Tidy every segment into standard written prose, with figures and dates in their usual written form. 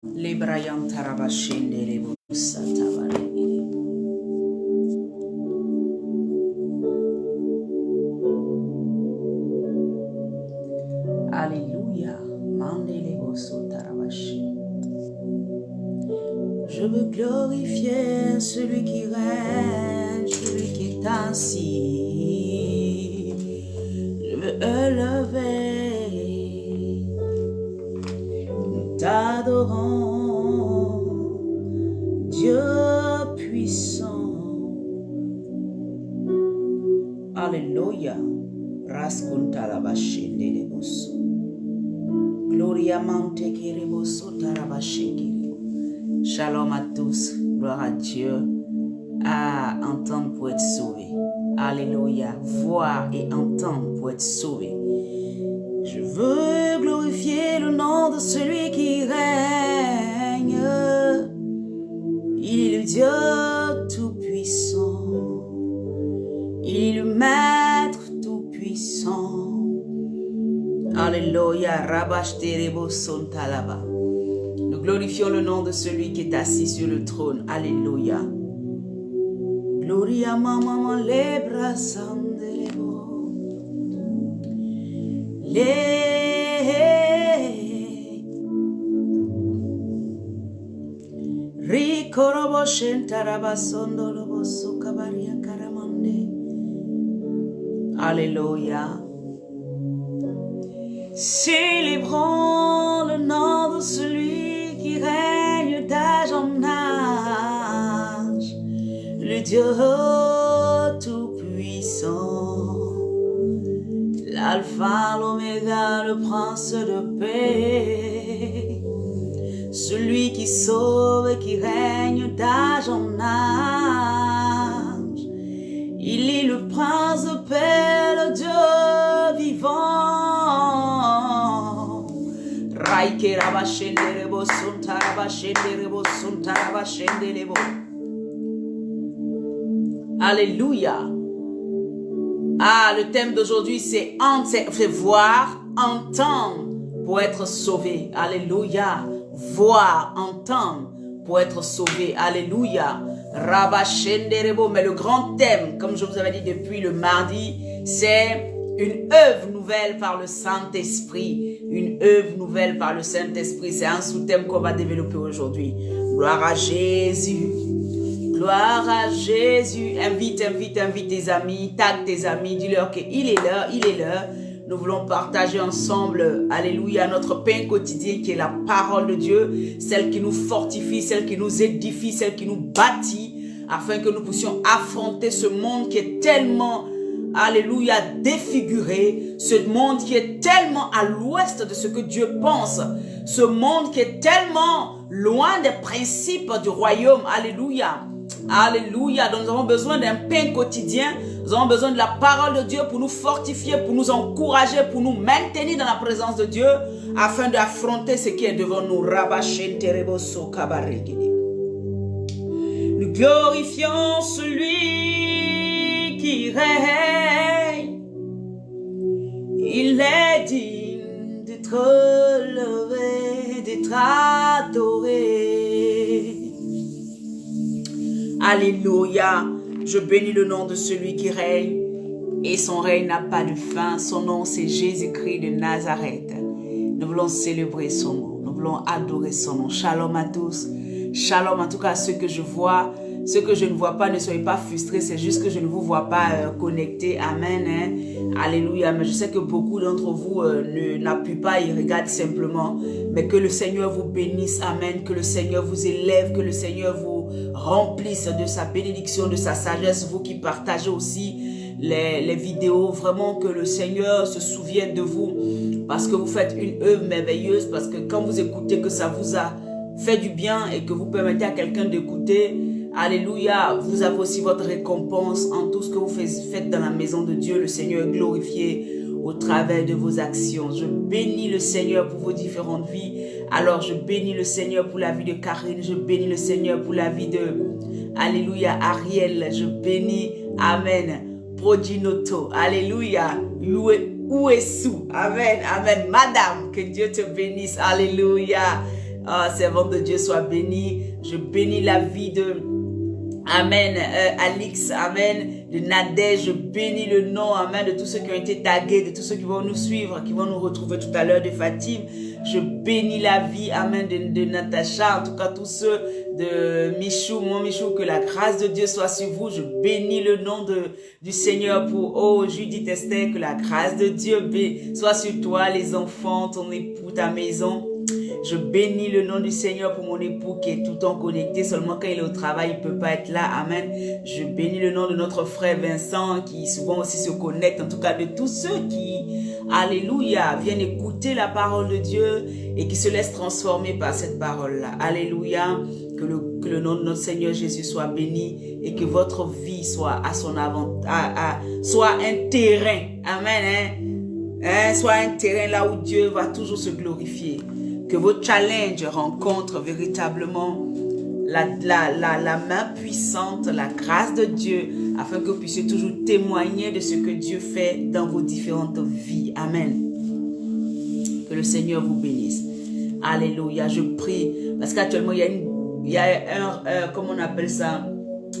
Librayan tarabashende lebusa tabarigiri. Alléluia. Mande lebuso tarabashi. Je veux glorifier celui qui règne, celui qui est assis. Je veux élever, nous t'adorons, Dieu puissant. Alléluia. Raskuntarabashende lebuso. Gloria mante kereboso tarabashekiri. Shalom à tous, gloire à Dieu, à entendre pour être sauvé. Alléluia, voir et entendre pour être sauvé. Je veux glorifier le nom de celui qui règne. Il est le Dieu tout-puissant. Il est le Maître tout-puissant. Alléluia, Rabash Terebo Sontalaba. Nous glorifions le nom de celui qui est assis sur le trône. Alléluia. Gloria mama lebra sandelebo. Rikorobo shentaraba sondolobo sukabaria karamande. Alléluia. Célébrons le nom de celui qui règne d'âge en âge, le Dieu tout-puissant, l'alpha, l'oméga, le prince de paix, celui qui sauve et qui règne d'âge en âge. Il est le prince de paix, le Dieu vivant. Alléluia. Ah, le thème d'aujourd'hui c'est voir, entendre pour être sauvé. Alléluia. Voir, entendre pour être sauvé. Alléluia. Mais le grand thème, comme je vous avais dit depuis le mardi, c'est une œuvre nouvelle par le Saint-Esprit. Une œuvre nouvelle par le Saint-Esprit. C'est un sous-thème qu'on va développer aujourd'hui. Gloire à Jésus. Gloire à Jésus. Invite tes amis. Tag tes amis. Dis-leur qu'il est l'heure. Il est l'heure. Nous voulons partager ensemble, alléluia, notre pain quotidien qui est la parole de Dieu. Celle qui nous fortifie, celle qui nous édifie, celle qui nous bâtit. Afin que nous puissions affronter ce monde qui est tellement... alléluia, défiguré, ce monde qui est tellement à l'ouest de ce que Dieu pense, ce monde qui est tellement loin des principes du royaume, alléluia, alléluia. Donc nous avons besoin d'un pain quotidien, nous avons besoin de la parole de Dieu pour nous fortifier, pour nous encourager, pour nous maintenir dans la présence de Dieu, afin d'affronter ce qui est devant nous. Nous glorifions celui qui règne, il est digne d'être levé, d'être adoré. Alléluia, je bénis le nom de celui qui règne et son règne n'a pas de fin. Son nom c'est Jésus-Christ de Nazareth. Nous voulons célébrer son nom, nous voulons adorer son nom. Shalom à tous, shalom en tout cas à ceux que je vois. Ceux que je ne vois pas, ne soyez pas frustrés, c'est juste que je ne vous vois pas connectés. Amen. Hein? Alléluia. Mais je sais que beaucoup d'entre vous n'appuient pas, ils regardent simplement. Mais que le Seigneur vous bénisse. Amen. Que le Seigneur vous élève, que le Seigneur vous remplisse de sa bénédiction, de sa sagesse. Vous qui partagez aussi les vidéos, vraiment que le Seigneur se souvienne de vous. Parce que vous faites une œuvre merveilleuse. Parce que quand vous écoutez que ça vous a fait du bien et que vous permettez à quelqu'un d'écouter, alléluia, vous avez aussi votre récompense en tout ce que vous faites dans la maison de Dieu. Le Seigneur est glorifié au travers de vos actions. Je bénis le Seigneur pour vos différentes vies. Alors je bénis le Seigneur pour la vie de Karine. Je bénis le Seigneur pour la vie de, alléluia, Ariel. Je bénis, amen, Prodinoto. Alléluia, Uesu. Amen, amen. Madame, que Dieu te bénisse. Alléluia. servante de Dieu, sois bénie. Je bénis la vie de... Amen, Alix, amen, de Nadège, je bénis le nom, amen, de tous ceux qui ont été tagués, de tous ceux qui vont nous suivre, qui vont nous retrouver tout à l'heure, de Fatim. Je bénis la vie, amen, de Natacha, en tout cas tous ceux de Michou, mon Michou, que la grâce de Dieu soit sur vous. Je bénis le nom du Seigneur pour, Judith Esther, que la grâce de Dieu soit sur toi, les enfants, ton époux, ta maison. Je bénis le nom du Seigneur pour mon époux qui est tout le temps connecté. Seulement quand il est au travail, il ne peut pas être là. Amen. Je bénis le nom de notre frère Vincent qui souvent aussi se connecte. En tout cas de tous ceux qui, alléluia, viennent écouter la parole de Dieu et qui se laissent transformer par cette parole-là. Alléluia. Que le nom de notre Seigneur Jésus soit béni et que votre vie soit à son avantage, soit un terrain. Amen. Soit un terrain là où Dieu va toujours se glorifier. Que vos challenges rencontrent véritablement la main puissante, la grâce de Dieu, afin que vous puissiez toujours témoigner de ce que Dieu fait dans vos différentes vies. Amen. Que le Seigneur vous bénisse. Alléluia. Je prie, parce qu'actuellement, il y a comment on appelle ça?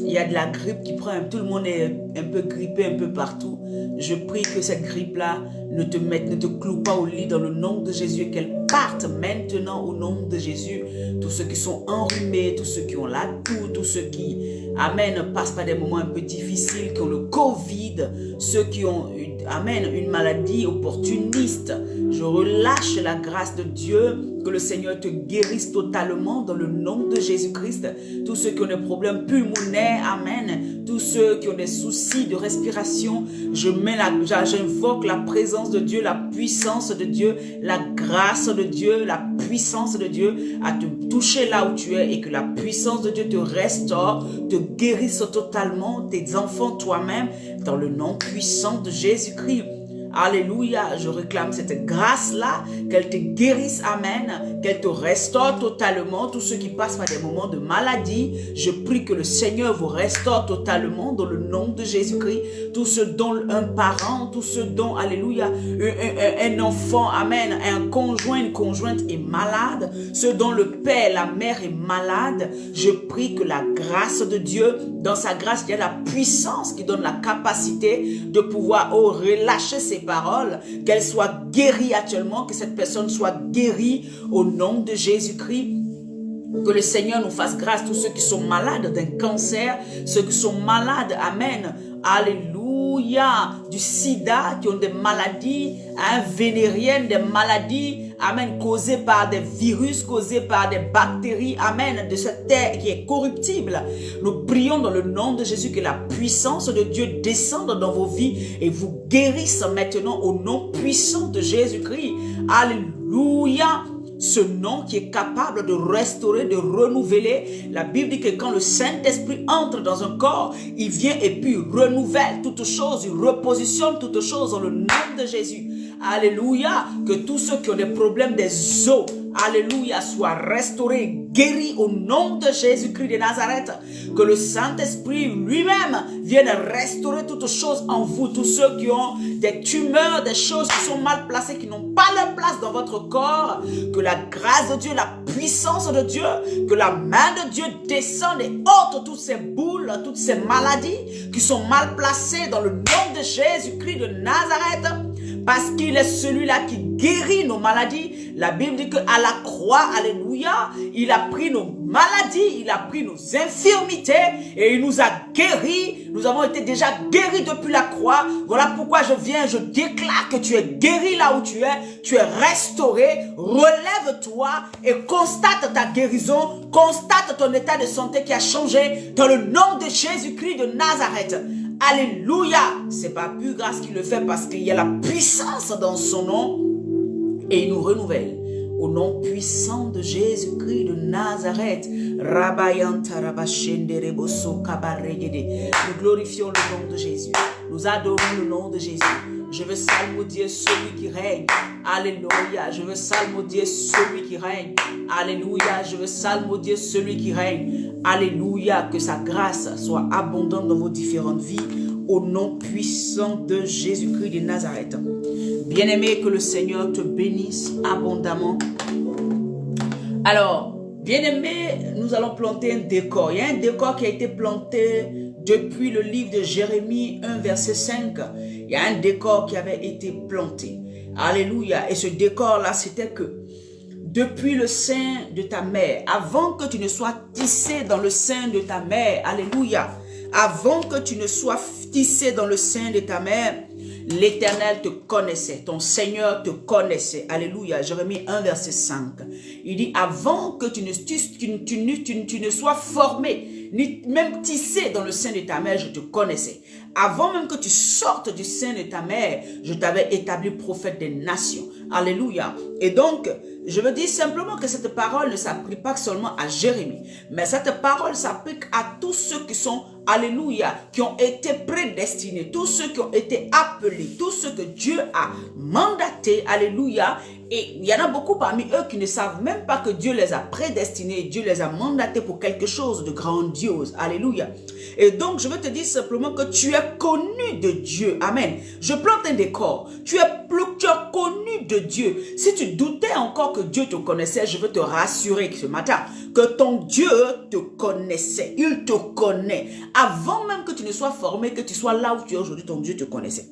Il y a de la grippe qui prend, tout le monde est un peu grippé un peu partout. Je prie que cette grippe-là ne te cloue pas au lit dans le nom de Jésus et qu'elle parte maintenant au nom de Jésus. Tous ceux qui sont enrhumés, tous ceux qui ont la toux, tous ceux qui, amen, passent par des moments un peu difficiles, qui ont le Covid, ceux qui ont, une maladie opportuniste. Je relâche la grâce de Dieu, que le Seigneur te guérisse totalement dans le nom de Jésus-Christ. Tous ceux qui ont des problèmes pulmonaires, amen. Tous ceux qui ont des soucis de respiration, j'invoque la présence de Dieu, la puissance de Dieu, la grâce de Dieu, la puissance de Dieu à te toucher là où tu es et que la puissance de Dieu te restaure, te guérisse totalement, tes enfants, toi-même, dans le nom puissant de Jésus-Christ. Alléluia, je réclame cette grâce-là, qu'elle te guérisse, amen, qu'elle te restaure totalement. Tous ceux qui passent par des moments de maladie, je prie que le Seigneur vous restaure totalement dans le nom de Jésus-Christ. Tous ceux dont un parent, tous ceux dont, alléluia, un enfant, amen, un conjoint, une conjointe est malade, ceux dont le père, la mère est malade, je prie que la grâce de Dieu, dans sa grâce, il y a la puissance qui donne la capacité de pouvoir relâcher ses paroles, qu'elle soit guérie actuellement, que cette personne soit guérie au nom de Jésus-Christ. Que le Seigneur nous fasse grâce, tous ceux qui sont malades d'un cancer, ceux qui sont malades, amen, alléluia, du sida, qui ont des maladies vénériennes, des maladies, amen, causées par des virus, causées par des bactéries, amen, de cette terre qui est corruptible. Nous prions dans le nom de Jésus que la puissance de Dieu descende dans vos vies et vous guérisse maintenant au nom puissant de Jésus-Christ. Alléluia. Ce nom qui est capable de restaurer, de renouveler. La Bible dit que quand le Saint-Esprit entre dans un corps, il vient et puis renouvelle toutes choses, il repositionne toutes choses dans le nom de Jésus. Alléluia. Que tous ceux qui ont des problèmes des os, alléluia, soient restaurés, guéris au nom de Jésus-Christ de Nazareth. Que le Saint-Esprit lui-même vienne restaurer toutes choses en vous. Tous ceux qui ont des tumeurs, des choses qui sont mal placées, qui n'ont pas leur place dans votre corps. Que la grâce de Dieu, la puissance de Dieu, que la main de Dieu descende et ôte toutes ces boules, toutes ces maladies qui sont mal placées dans le nom de Jésus-Christ de Nazareth. Parce qu'il est celui-là qui guérit nos maladies. La Bible dit qu'à la croix, alléluia, il a pris nos maladies, il a pris nos infirmités et il nous a guéris. Nous avons été déjà guéris depuis la croix. Voilà pourquoi je viens, je déclare que tu es guéri là où tu es restauré. Relève-toi et constate ta guérison, constate ton état de santé qui a changé dans le nom de Jésus-Christ de Nazareth. Alléluia. C'est pas plus grâce qu'il le fait parce qu'il y a la puissance dans son nom et il nous renouvelle. Au nom puissant de Jésus-Christ de Nazareth. Nous glorifions le nom de Jésus. Nous adorons le nom de Jésus. Je veux salmodier celui qui règne. Alléluia. Je veux salmodier celui qui règne. Alléluia. Je veux salmodier celui qui règne. Alléluia. Que sa grâce soit abondante dans vos différentes vies. Au nom puissant de Jésus-Christ de Nazareth. Bien-aimé, que le Seigneur te bénisse abondamment. Alors, bien-aimés, nous allons planter un décor. Il y a un décor qui a été planté depuis le livre de Jérémie 1, verset 5. Il y a un décor qui avait été planté. Alléluia. Et ce décor-là, c'était que depuis le sein de ta mère, avant que tu ne sois tissé dans le sein de ta mère, alléluia, avant que tu ne sois tissé dans le sein de ta mère, l'Éternel te connaissait, ton Seigneur te connaissait. Alléluia. Jérémie 1, verset 5. Il dit, avant que tu ne sois formé, ni même tissé dans le sein de ta mère, je te connaissais. Avant même que tu sortes du sein de ta mère, je t'avais établi prophète des nations. Alléluia. Et donc, je veux dire simplement que cette parole ne s'applique pas seulement à Jérémie, mais cette parole s'applique à tous ceux qui sont, alléluia, qui ont été prédestinés, tous ceux qui ont été appelés, tous ceux que Dieu a mandatés, alléluia. Et il y en a beaucoup parmi eux qui ne savent même pas que Dieu les a prédestinés, Dieu les a mandatés pour quelque chose de grandiose, alléluia. Et donc, je veux te dire simplement que tu es connu de Dieu, amen. Je plante un décor, tu es connu de Dieu. Si tu doutais encore que Dieu te connaissait, je veux te rassurer ce matin que ton Dieu te connaissait, il te connaît. Avant même que tu ne sois formé, que tu sois là où tu es aujourd'hui, ton Dieu te connaissait.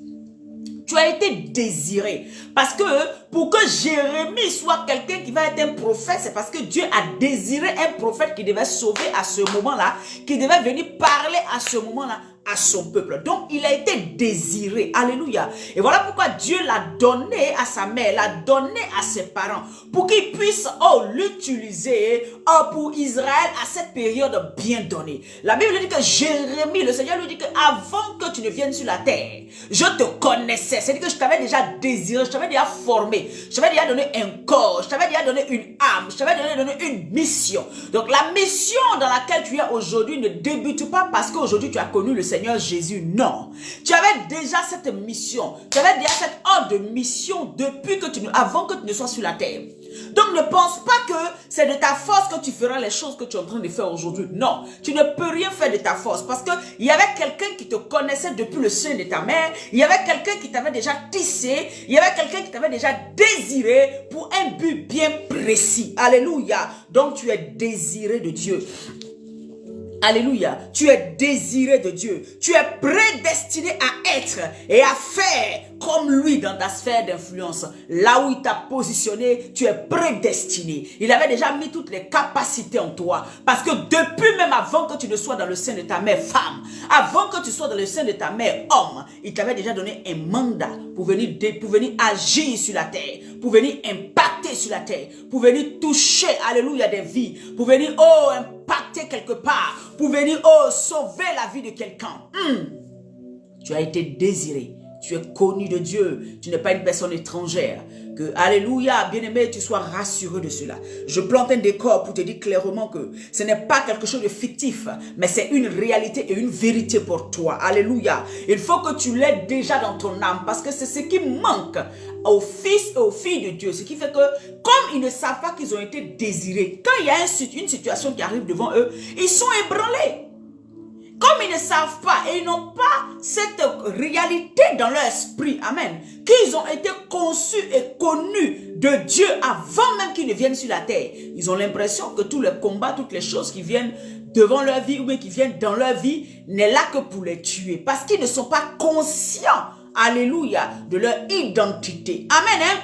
Tu as été désiré. Parce que pour que Jérémie soit quelqu'un qui va être un prophète, c'est parce que Dieu a désiré un prophète qui devait sauver à ce moment-là, qui devait venir parler à ce moment-là à son peuple. Donc, il a été désiré. Alléluia. Et voilà pourquoi Dieu l'a donné à sa mère, l'a donné à ses parents, pour qu'ils puissent l'utiliser pour Israël à cette période bien donnée. La Bible dit que Jérémie, le Seigneur lui dit que avant que tu ne viennes sur la terre, je te connaissais. C'est-à-dire que je t'avais déjà désiré, je t'avais déjà formé, je t'avais déjà donné un corps, je t'avais déjà donné une âme, je t'avais déjà donné une mission. Donc, la mission dans laquelle tu es aujourd'hui ne débute pas parce qu'aujourd'hui tu as connu le Seigneur Jésus, non. Tu avais déjà cette mission, tu avais déjà cette ordre de mission depuis que avant que tu ne sois sur la terre. Donc ne pense pas que c'est de ta force que tu feras les choses que tu es en train de faire aujourd'hui. Non, tu ne peux rien faire de ta force parce que il y avait quelqu'un qui te connaissait depuis le sein de ta mère, il y avait quelqu'un qui t'avait déjà tissé, il y avait quelqu'un qui t'avait déjà désiré pour un but bien précis. Alléluia. Donc tu es désiré de Dieu. Alléluia, tu es désiré de Dieu, tu es prédestiné à être et à faire comme lui dans ta sphère d'influence. Là où il t'a positionné, tu es prédestiné. Il avait déjà mis toutes les capacités en toi. Parce que depuis même avant que tu ne sois dans le sein de ta mère femme, avant que tu sois dans le sein de ta mère homme, il t'avait déjà donné un mandat pour venir agir sur la terre, pour venir impacter sur la terre, pour venir toucher, alléluia, des vies, pour venir, impacter quelque part, pour venir, sauver la vie de quelqu'un. Tu as été désiré. Tu es connu de Dieu. Tu n'es pas une personne étrangère. Que, alléluia, bien-aimé, tu sois rassuré de cela. Je plante un décor pour te dire clairement que ce n'est pas quelque chose de fictif, mais c'est une réalité et une vérité pour toi. Alléluia. Il faut que tu l'aies déjà dans ton âme parce que c'est ce qui manque aux fils et aux filles de Dieu. Ce qui fait que, comme ils ne savent pas qu'ils ont été désirés, quand il y a une situation qui arrive devant eux, ils sont ébranlés. Comme ils ne savent pas et ils n'ont pas cette réalité dans leur esprit, amen, qu'ils ont été conçus et connus de Dieu avant même qu'ils ne viennent sur la terre. Ils ont l'impression que tous les combats, toutes les choses qui viennent devant leur vie ou bien qui viennent dans leur vie n'est là que pour les tuer. Parce qu'ils ne sont pas conscients, alléluia, de leur identité. Amen, hein?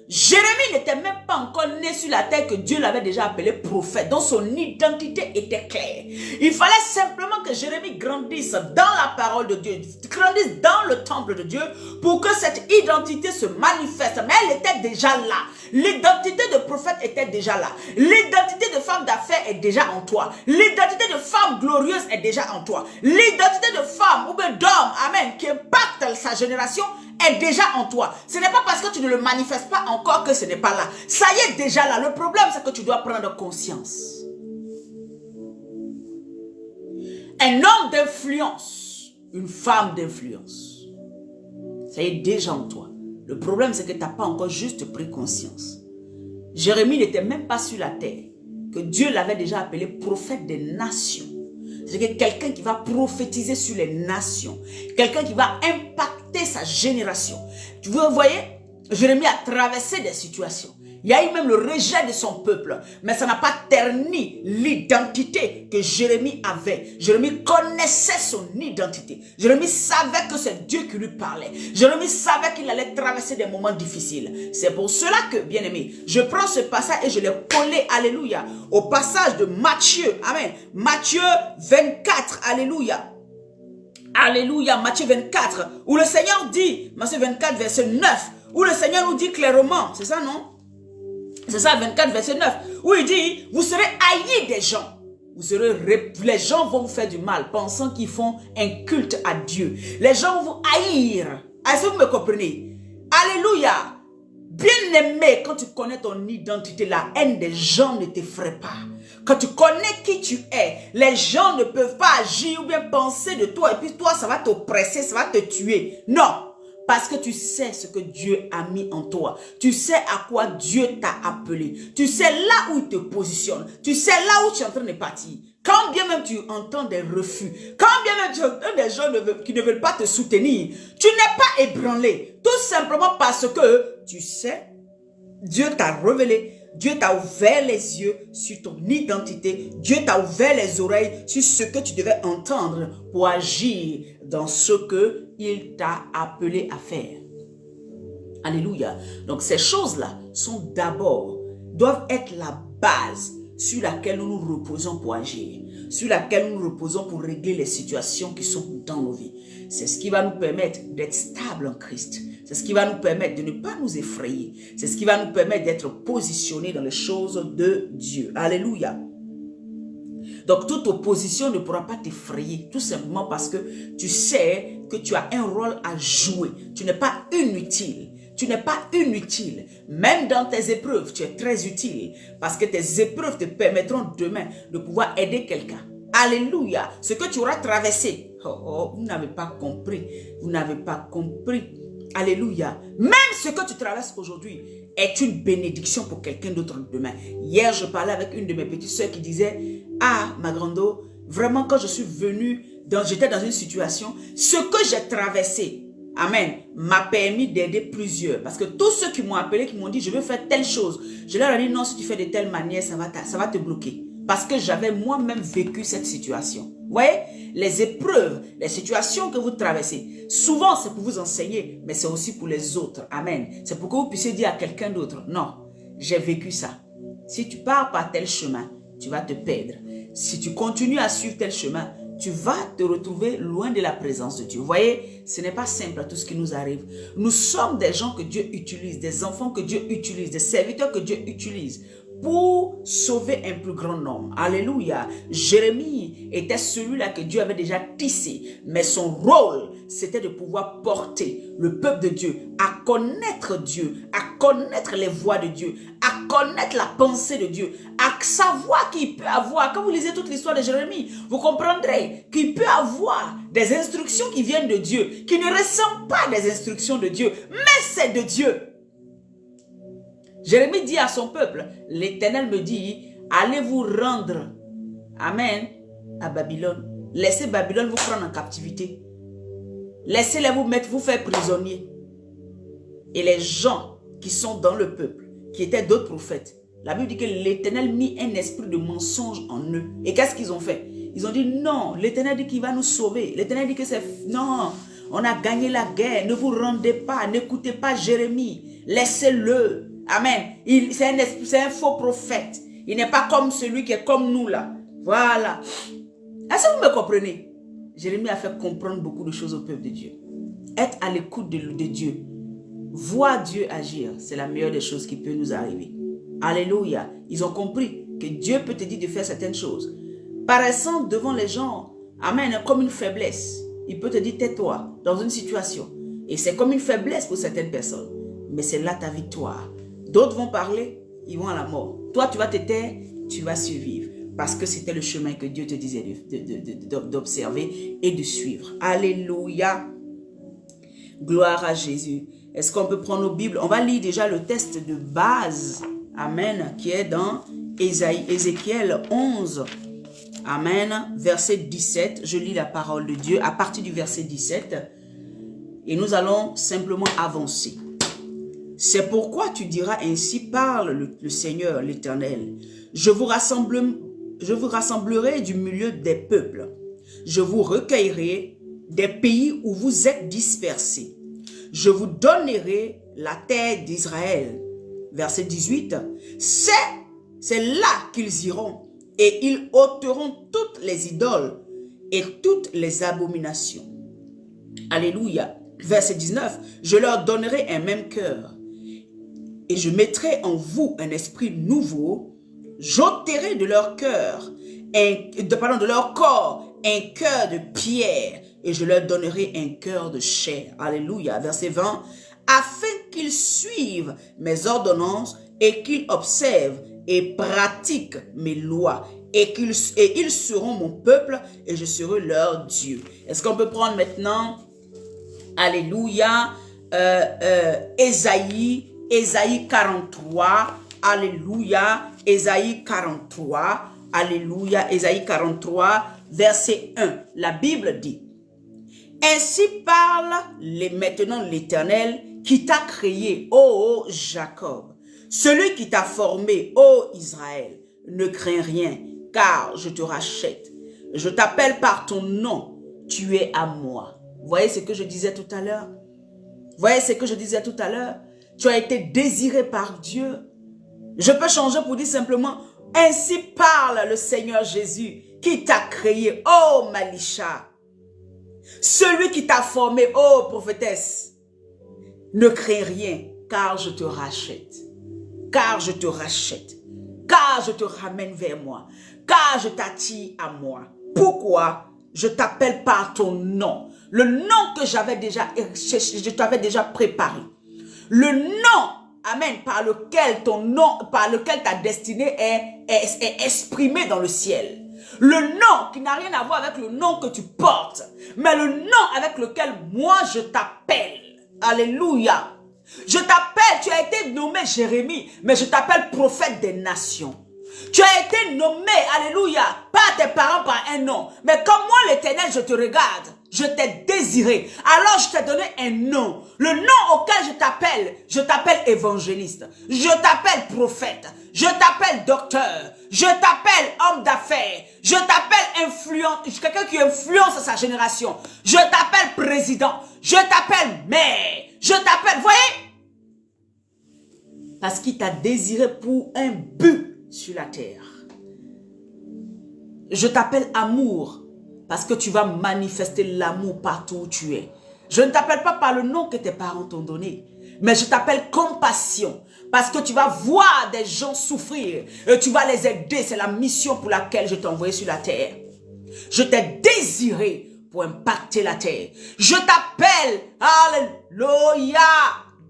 Jérémie n'était même pas encore né sur la terre que Dieu l'avait déjà appelé prophète. Donc son identité était claire. Il fallait simplement que Jérémie grandisse dans la parole de Dieu, grandisse dans le temple de Dieu pour que cette identité se manifeste. Mais elle était déjà là. L'identité de prophète était déjà là. L'identité de femme d'affaires est déjà en toi. L'identité de femme glorieuse est déjà en toi. L'identité de femme ou bien d'homme, amen, qui impacte sa génération est déjà en toi. Ce n'est pas parce que tu ne le manifestes pas encore que ce n'est pas là. Ça y est déjà là. Le problème, c'est que tu dois prendre conscience. Un homme d'influence, une femme d'influence, ça y est déjà en toi. Le problème, c'est que tu n'as pas encore juste pris conscience. Jérémie n'était même pas sur la terre, que Dieu l'avait déjà appelé prophète des nations. C'est quelqu'un qui va prophétiser sur les nations. Quelqu'un qui va impacter sa génération. Vous voyez, Jérémie a traversé des situations. Il y a eu même le rejet de son peuple. Mais ça n'a pas terni l'identité que Jérémie avait. Jérémie connaissait son identité. Jérémie savait que c'est Dieu qui lui parlait. Jérémie savait qu'il allait traverser des moments difficiles. C'est pour cela que, bien aimé, je prends ce passage et je l'ai collé, alléluia, au passage de Matthieu. Amen. Matthieu 24, alléluia. Alléluia, Matthieu 24, où le Seigneur dit, Matthieu 24, verset 9, où le Seigneur nous dit clairement, c'est ça non? C'est ça, 24, verset 9, où il dit, vous serez haïs des gens. Les gens vont vous faire du mal, pensant qu'ils font un culte à Dieu. Les gens vont vous haïr. Est-ce que vous me comprenez? Alléluia. Bien aimé, quand tu connais ton identité, la haine des gens ne t'effraie pas. Quand tu connais qui tu es, les gens ne peuvent pas agir ou bien penser de toi. Et puis toi, ça va t'oppresser, ça va te tuer. Non, parce que tu sais ce que Dieu a mis en toi. Tu sais à quoi Dieu t'a appelé. Tu sais là où il te positionne. Tu sais là où tu es en train de partir. Quand bien même tu entends des refus, quand bien même tu entends des gens qui ne veulent pas te soutenir, tu n'es pas ébranlé. Tout simplement parce que tu sais, Dieu t'a révélé. Dieu t'a ouvert les yeux sur ton identité. Dieu t'a ouvert les oreilles sur ce que tu devais entendre pour agir dans ce qu'il t'a appelé à faire. Alléluia. Donc ces choses-là sont doivent être la base sur laquelle nous nous reposons pour agir, sur laquelle nous nous reposons pour régler les situations qui sont dans nos vies. C'est ce qui va nous permettre d'être stables en Christ. C'est ce qui va nous permettre de ne pas nous effrayer. C'est ce qui va nous permettre d'être positionnés dans les choses de Dieu. Alléluia. Donc toute opposition ne pourra pas t'effrayer, tout simplement parce que tu sais que tu as un rôle à jouer. Tu n'es pas inutile. Tu n'es pas inutile. Même dans tes épreuves, tu es très utile. Parce que tes épreuves te permettront demain de pouvoir aider quelqu'un. Alléluia. Ce que tu auras traversé. Vous n'avez pas compris. Vous n'avez pas compris. Alléluia. Même ce que tu traverses aujourd'hui est une bénédiction pour quelqu'un d'autre demain. Hier, je parlais avec une de mes petites soeurs qui disait, ah, ma grande, vraiment quand je suis venue, j'étais dans une situation, ce que j'ai traversé, amen, m'a permis d'aider plusieurs. Parce que tous ceux qui m'ont appelé, qui m'ont dit, je veux faire telle chose, je leur ai dit, non, si tu fais de telle manière, ça va te bloquer. Parce que j'avais moi-même vécu cette situation. Vous voyez, les épreuves, les situations que vous traversez, souvent c'est pour vous enseigner, mais c'est aussi pour les autres. Amen. C'est pour que vous puissiez dire à quelqu'un d'autre, non, j'ai vécu ça. Si tu pars par tel chemin, tu vas te perdre. Si tu continues à suivre tel chemin, tu vas te retrouver loin de la présence de Dieu. Vous voyez, ce n'est pas simple à tout ce qui nous arrive. Nous sommes des gens que Dieu utilise, des enfants que Dieu utilise, des serviteurs que Dieu utilise pour sauver un plus grand nombre. Alléluia. Jérémie était celui-là que Dieu avait déjà tissé, mais son rôle, c'était de pouvoir porter le peuple de Dieu à connaître Dieu, à connaître les voies de Dieu, à connaître la pensée de Dieu, à savoir qu'il peut avoir, quand vous lisez toute l'histoire de Jérémie, vous comprendrez qu'il peut avoir des instructions qui viennent de Dieu, qui ne ressemblent pas des instructions de Dieu, mais c'est de Dieu. Jérémie dit à son peuple, l'Éternel me dit, allez vous rendre, amen, à Babylone. Laissez Babylone vous prendre en captivité. Laissez-les vous faire prisonniers. Et les gens qui sont dans le peuple, qui étaient d'autres prophètes, la Bible dit que l'Éternel mit un esprit de mensonge en eux. Et qu'est-ce qu'ils ont fait? Ils ont dit non, l'Éternel dit qu'il va nous sauver. L'Éternel dit que c'est... Non, on a gagné la guerre, ne vous rendez pas, n'écoutez pas Jérémie, laissez-le. Amen. C'est un faux prophète. Il n'est pas comme celui qui est comme nous là. Voilà. Est-ce que vous me comprenez? Jérémie a fait comprendre beaucoup de choses au peuple de Dieu. Être à l'écoute de Dieu. Voir Dieu agir. C'est la meilleure des choses qui peut nous arriver. Alléluia. Ils ont compris que Dieu peut te dire de faire certaines choses. Paraissant devant les gens, amen, comme une faiblesse. Il peut te dire tais-toi dans une situation. Et c'est comme une faiblesse pour certaines personnes. Mais c'est là ta victoire. D'autres vont parler, ils vont à la mort. Toi, tu vas te taire, tu vas survivre. Parce que c'était le chemin que Dieu te disait d'observer et de suivre. Alléluia. Gloire à Jésus. Est-ce qu'on peut prendre nos Bibles? On va lire déjà le texte de base. Amen. Qui est dans Ézéchiel 11. Amen. Verset 17. Je lis la parole de Dieu à partir du verset 17. Et nous allons simplement avancer. C'est pourquoi tu diras ainsi parle le Seigneur l'Éternel. Je vous rassemblerai du milieu des peuples. Je vous recueillerai des pays où vous êtes dispersés. Je vous donnerai la terre d'Israël. Verset 18. C'est là qu'ils iront et ils ôteront toutes les idoles et toutes les abominations. Alléluia. Verset 19. Je leur donnerai un même cœur et je mettrai en vous un esprit nouveau. J'ôterai de leur cœur, de leur corps, un cœur de pierre et je leur donnerai un cœur de chair. Alléluia. Verset 20. Afin qu'ils suivent mes ordonnances et qu'ils observent et pratiquent mes lois. Et ils seront mon peuple et je serai leur Dieu. Est-ce qu'on peut prendre maintenant, alléluia, Ésaïe 43, alléluia, Ésaïe 43, alléluia, Ésaïe 43, verset 1. La Bible dit, ainsi parle maintenant l'Éternel qui t'a créé, ô Jacob, celui qui t'a formé, ô Israël. Ne crains rien, car je te rachète. Je t'appelle par ton nom, tu es à moi. Vous voyez ce que je disais tout à l'heure? Vous voyez ce que je disais tout à l'heure? Tu as été désiré par Dieu. Je peux changer pour dire simplement, ainsi parle le Seigneur Jésus qui t'a créé, ô Malisha. Celui qui t'a formé, ô prophétesse. Ne crains rien, car je te rachète. Car je te rachète. Car je te ramène vers moi. Car je t'attire à moi. Pourquoi? Je t'appelle par ton nom. Le nom que je t'avais déjà préparé. Le nom, amen, par lequel ta destinée est exprimée dans le ciel. Le nom qui n'a rien à voir avec le nom que tu portes, mais le nom avec lequel moi je t'appelle. Alléluia. Je t'appelle, tu as été nommé Jérémie, mais je t'appelle prophète des nations. Tu as été nommé, alléluia, par tes parents par un nom. Mais comme moi l'Éternel, je te regarde, je t'ai désiré. Alors je t'ai donné un nom. Le nom auquel je t'appelle évangéliste. Je t'appelle prophète. Je t'appelle docteur. Je t'appelle homme d'affaires. Je t'appelle quelqu'un qui influence sa génération. Je t'appelle président. Je t'appelle maire. Je t'appelle, voyez? Parce qu'il t'a désiré pour un but sur la terre. Je t'appelle amour. Parce que tu vas manifester l'amour partout où tu es. Je ne t'appelle pas par le nom que tes parents t'ont donné. Mais je t'appelle compassion. Parce que tu vas voir des gens souffrir. Et tu vas les aider. C'est la mission pour laquelle je t'ai envoyé sur la terre. Je t'ai désiré pour impacter la terre. Je t'appelle, alléluia,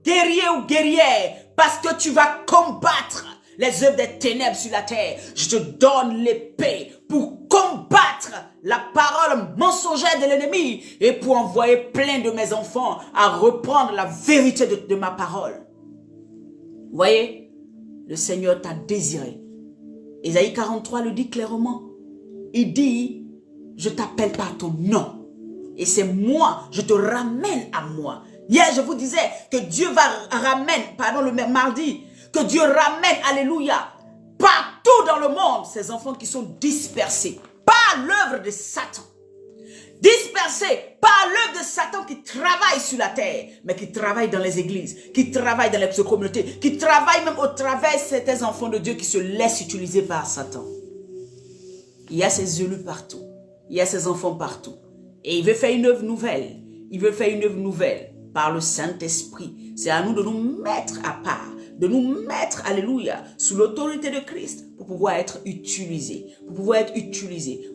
guerrier ou guerrière. Parce que tu vas combattre les œuvres des ténèbres sur la terre. Je te donne l'épée pour combattre la parole mensongère de l'ennemi et pour envoyer plein de mes enfants à reprendre la vérité de ma parole. Vous voyez, le Seigneur t'a désiré. Ésaïe 43 le dit clairement. Il dit, je t'appelle par ton nom. Et c'est moi, je te ramène à moi. Hier, je vous disais que Dieu le mardi, que Dieu ramène, alléluia, partout dans le monde, ces enfants qui sont dispersés par l'œuvre de Satan. Dispersés par l'œuvre de Satan qui travaille sur la terre, mais qui travaille dans les églises, qui travaille dans les communautés, qui travaille même au travers de certains enfants de Dieu qui se laissent utiliser par Satan. Il y a ces élus partout. Il y a ces enfants partout. Et il veut faire une œuvre nouvelle. Il veut faire une œuvre nouvelle par le Saint-Esprit. C'est à nous de nous mettre à part, de nous mettre, alléluia, sous l'autorité de Christ pour pouvoir être utilisés,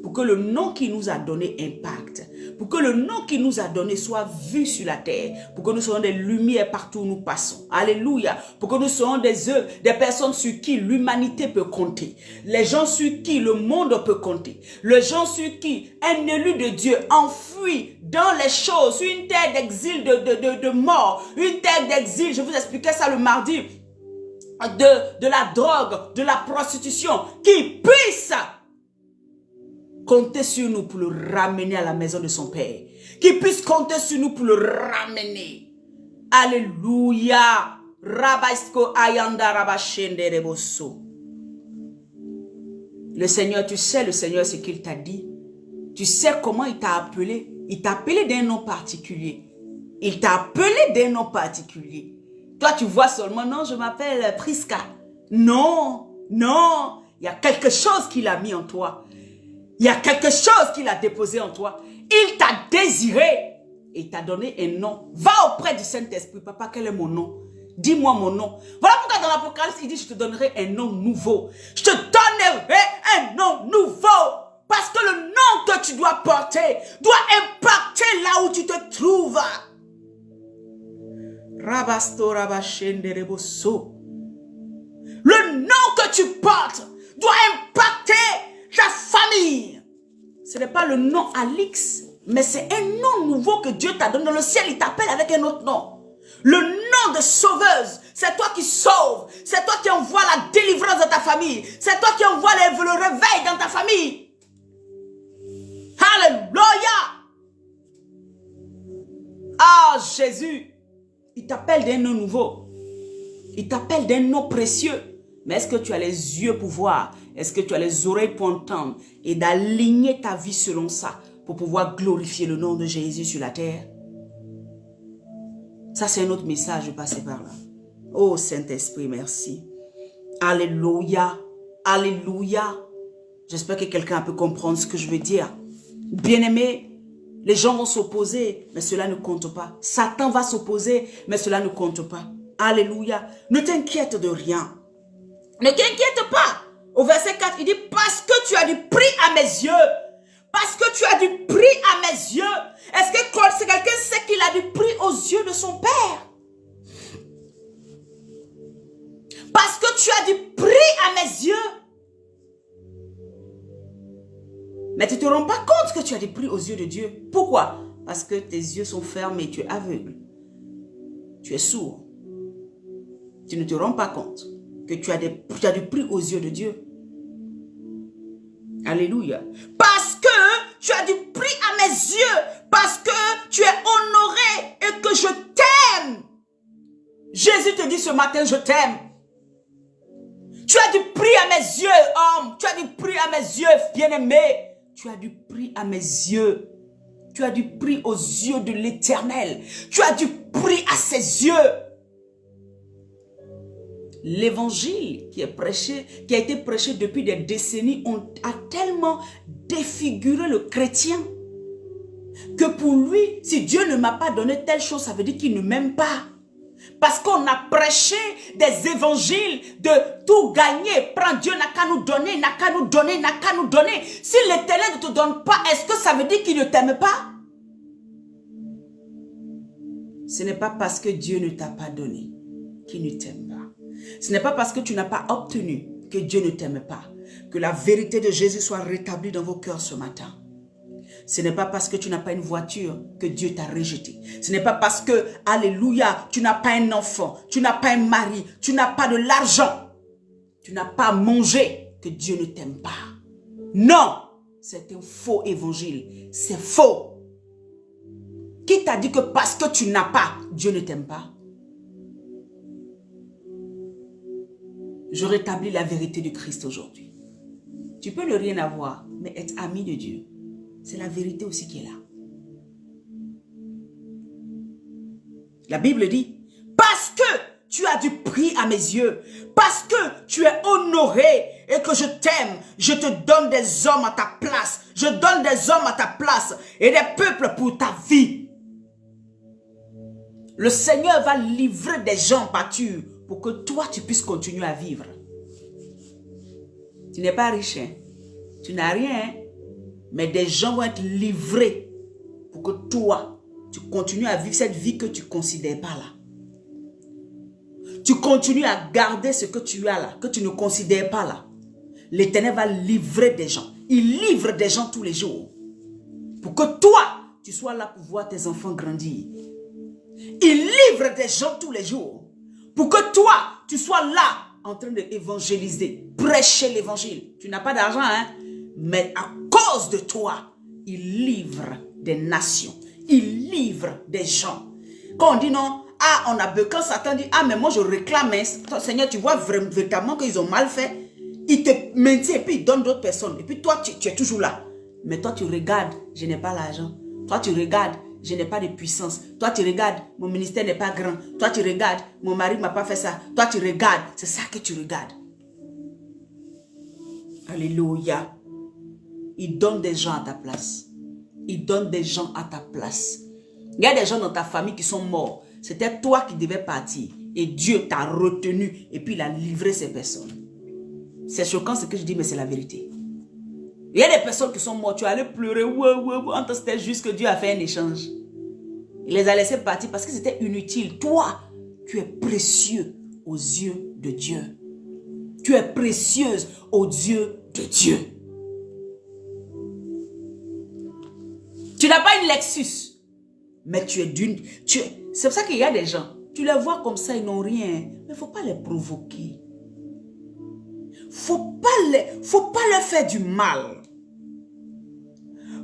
pour que le nom qu'il nous a donné impacte, pour que le nom qu'il nous a donné soit vu sur la terre, pour que nous soyons des lumières partout où nous passons, alléluia, pour que nous soyons des œuvres, des personnes sur qui l'humanité peut compter, les gens sur qui le monde peut compter, les gens sur qui un élu de Dieu enfoui dans les choses, sur une terre d'exil, de mort, une terre d'exil, je vous expliquais ça le mardi, de la drogue, de la prostitution, qui puisse compter sur nous pour le ramener à la maison de son Père. Qui puisse compter sur nous pour le ramener. Alléluia. Rabaisko ayanda rabashende reboso. Le Seigneur, tu sais, le Seigneur, ce qu'il t'a dit. Tu sais comment il t'a appelé. Il t'a appelé d'un nom particulier. Il t'a appelé d'un nom particulier. Toi, tu vois seulement, non, je m'appelle Priska. Non, non. Il y a quelque chose qu'il a mis en toi. Il y a quelque chose qu'il a déposé en toi. Il t'a désiré. Et il t'a donné un nom. Va auprès du Saint-Esprit. Papa, quel est mon nom? Dis-moi mon nom. Voilà pourquoi dans l'Apocalypse, il dit, je te donnerai un nom nouveau. Je te donnerai un nom nouveau. Parce que le nom que tu dois porter doit impacter là où tu te trouves. Rabasto rabashende reboso. Le nom que tu portes doit impacter ta famille. Ce n'est pas le nom Alix, mais c'est un nom nouveau que Dieu t'a donné. Dans le ciel, il t'appelle avec un autre nom. Le nom de sauveuse, c'est toi qui sauves. C'est toi qui envoies la délivrance dans ta famille. C'est toi qui envoies le réveil dans ta famille. Alléluia. Ah, Jésus, il t'appelle d'un nom nouveau. Il t'appelle d'un nom précieux. Mais est-ce que tu as les yeux pour voir? Est-ce que tu as les oreilles pour entendre? Et d'aligner ta vie selon ça pour pouvoir glorifier le nom de Jésus sur la terre? Ça, c'est un autre message, je passais par là. Oh, Saint-Esprit, merci. Alléluia. Alléluia. J'espère que quelqu'un peut comprendre ce que je veux dire. Bien-aimé, les gens vont s'opposer, mais cela ne compte pas. Satan va s'opposer, mais cela ne compte pas. Alléluia. Ne t'inquiète de rien. Ne t'inquiète pas. Au verset 4, il dit, parce que tu as du prix à mes yeux. Parce que tu as du prix à mes yeux. Est-ce que quelqu'un sait qu'il a du prix aux yeux de son Père? Parce que tu as du prix à mes yeux. Mais tu ne te rends pas compte que tu as du prix aux yeux de Dieu. Pourquoi? Parce que tes yeux sont fermés, tu es aveugle. Tu es sourd. Tu ne te rends pas compte que tu as du prix aux yeux de Dieu. Alléluia. Parce que tu as du prix à mes yeux. Parce que tu es honoré et que je t'aime. Jésus te dit ce matin, je t'aime. Tu as du prix à mes yeux, homme. Tu as du prix à mes yeux, bien-aimé. Tu as du prix à mes yeux. Tu as du prix aux yeux de l'Éternel. Tu as du prix à ses yeux. L'évangile qui a été prêché depuis des décennies a tellement défiguré le chrétien que pour lui, si Dieu ne m'a pas donné telle chose, ça veut dire qu'il ne m'aime pas. Parce qu'on a prêché des évangiles de tout gagner. Prends Dieu, n'a qu'à nous donner, n'a qu'à nous donner, n'a qu'à nous donner. Si l'Éternel ne te donne pas, est-ce que ça veut dire qu'il ne t'aime pas? Ce n'est pas parce que Dieu ne t'a pas donné qu'il ne t'aime pas. Ce n'est pas parce que tu n'as pas obtenu que Dieu ne t'aime pas. Que la vérité de Jésus soit rétablie dans vos cœurs ce matin. Ce n'est pas parce que tu n'as pas une voiture que Dieu t'a rejeté. Ce n'est pas parce que, alléluia, tu n'as pas un enfant, tu n'as pas un mari, tu n'as pas de l'argent, tu n'as pas mangé que Dieu ne t'aime pas. Non, c'est un faux évangile. C'est faux. Qui t'a dit que parce que tu n'as pas, Dieu ne t'aime pas? Je rétablis la vérité du Christ aujourd'hui. Tu peux ne rien avoir, mais être ami de Dieu. C'est la vérité aussi qui est là. La Bible dit, parce que tu as du prix à mes yeux, parce que tu es honoré et que je t'aime, je te donne des hommes à ta place. Je donne des hommes à ta place et des peuples pour ta vie. Le Seigneur va livrer des gens en pâture pour que toi, tu puisses continuer à vivre. Tu n'es pas riche, hein? Tu n'as rien, hein? Mais des gens vont être livrés pour que toi, tu continues à vivre cette vie que tu ne considères pas là. Tu continues à garder ce que tu as là, que tu ne considères pas là. L'Éternel va livrer des gens. Il livre des gens tous les jours. Pour que toi, tu sois là pour voir tes enfants grandir. Il livre des gens tous les jours. Pour que toi, tu sois là en train d'évangéliser, prêcher l'évangile. Tu n'as pas d'argent, hein? Mais à cause de toi, il livre des nations. Il livre des gens. Quand on dit non, Ah, on a besoin. Quand Satan dit, ah, mais moi je réclame, hein, Seigneur, tu vois véritablement qu'ils ont mal fait. Il te maintient et puis il donne d'autres personnes. Et puis toi, tu es toujours là. Mais toi, tu regardes, je n'ai pas l'argent. Toi, tu regardes, je n'ai pas de puissance. Toi, tu regardes, mon ministère n'est pas grand. Toi, tu regardes, mon mari ne m'a pas fait ça. Toi, tu regardes, c'est ça que tu regardes. Alléluia. Il donne des gens à ta place. Il donne des gens à ta place. Il y a des gens dans ta famille qui sont morts. C'était toi qui devais partir. Et Dieu t'a retenu. Et puis il a livré ces personnes. C'est choquant ce que je dis, mais c'est la vérité. Il y a des personnes qui sont mortes. Tu allais pleurer. C'était juste que Dieu a fait un échange. Il les a laissés partir parce que c'était inutile. Toi, tu es précieux aux yeux de Dieu. Tu es précieuse aux yeux de Dieu. Tu n'as pas une Lexus, mais tu es d'une... C'est pour ça qu'il y a des gens, tu les vois comme ça, ils n'ont rien, mais il ne faut pas les provoquer. Faut pas leur faire du mal.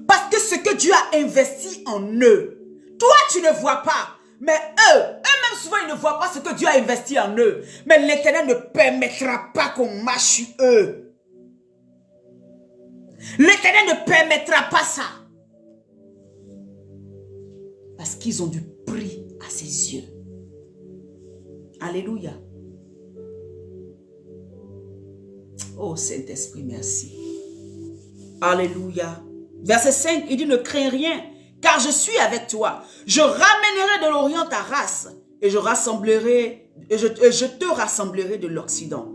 Parce que ce que Dieu a investi en eux, toi tu ne vois pas, mais eux-mêmes souvent ils ne voient pas ce que Dieu a investi en eux. Mais l'Éternel ne permettra pas qu'on marche sur eux. L'Éternel ne permettra pas ça. Parce qu'ils ont du prix à ses yeux. Alléluia. Oh Saint-Esprit, merci. Alléluia. Verset 5, il dit, ne crains rien, car je suis avec toi. Je ramènerai de l'Orient ta race, et je te rassemblerai de l'Occident.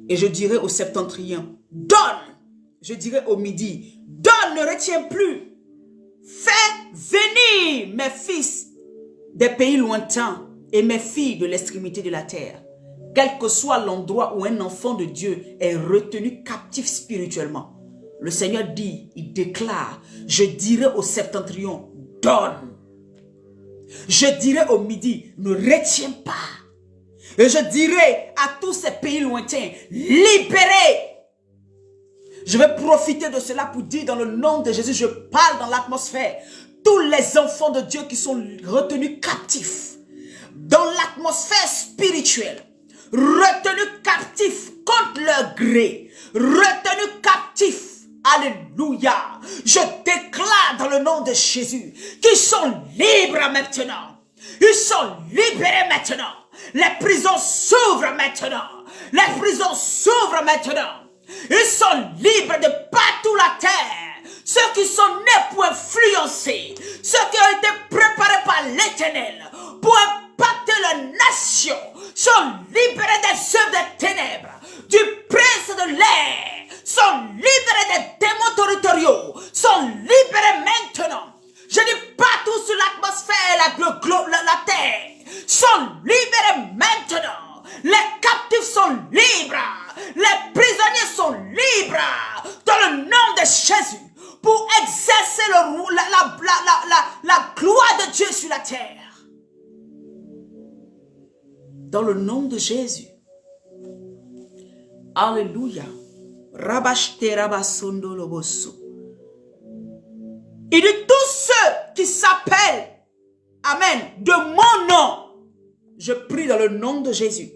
Et je dirai au septentrion, donne. Je dirai au midi, donne, ne retiens plus. Fais venir mes fils des pays lointains et mes filles de l'extrémité de la terre. Quel que soit l'endroit où un enfant de Dieu est retenu captif spirituellement. Le Seigneur dit, il déclare, je dirai au septentrion, donne. Je dirai au midi, ne retiens pas. Et je dirai à tous ces pays lointains, libérez. Je vais profiter de cela pour dire dans le nom de Jésus, je parle dans l'atmosphère. Tous les enfants de Dieu qui sont retenus captifs dans l'atmosphère spirituelle, retenus captifs contre leur gré, retenus captifs. Alléluia. Je déclare dans le nom de Jésus qu'ils sont libres maintenant. Ils sont libérés maintenant. Les prisons s'ouvrent maintenant. Les prisons s'ouvrent maintenant. Ils sont libres de partout la terre. Ceux qui sont nés pour influencer. Ceux qui ont été préparés par l'Éternel pour impacter la nation sont libérés des œuvres des ténèbres, du prince de l'air, sont libérés des démons territoriaux, sont libérés maintenant. Je dis partout sur l'atmosphère, la terre, sont libérés maintenant. Les captifs sont libres, les prisonniers sont libres, dans le nom de Jésus, pour exercer la gloire de Dieu sur la terre. Dans le nom de Jésus. Alléluia. Il dit tous ceux qui s'appellent, amen, de mon nom. Je prie dans le nom de Jésus.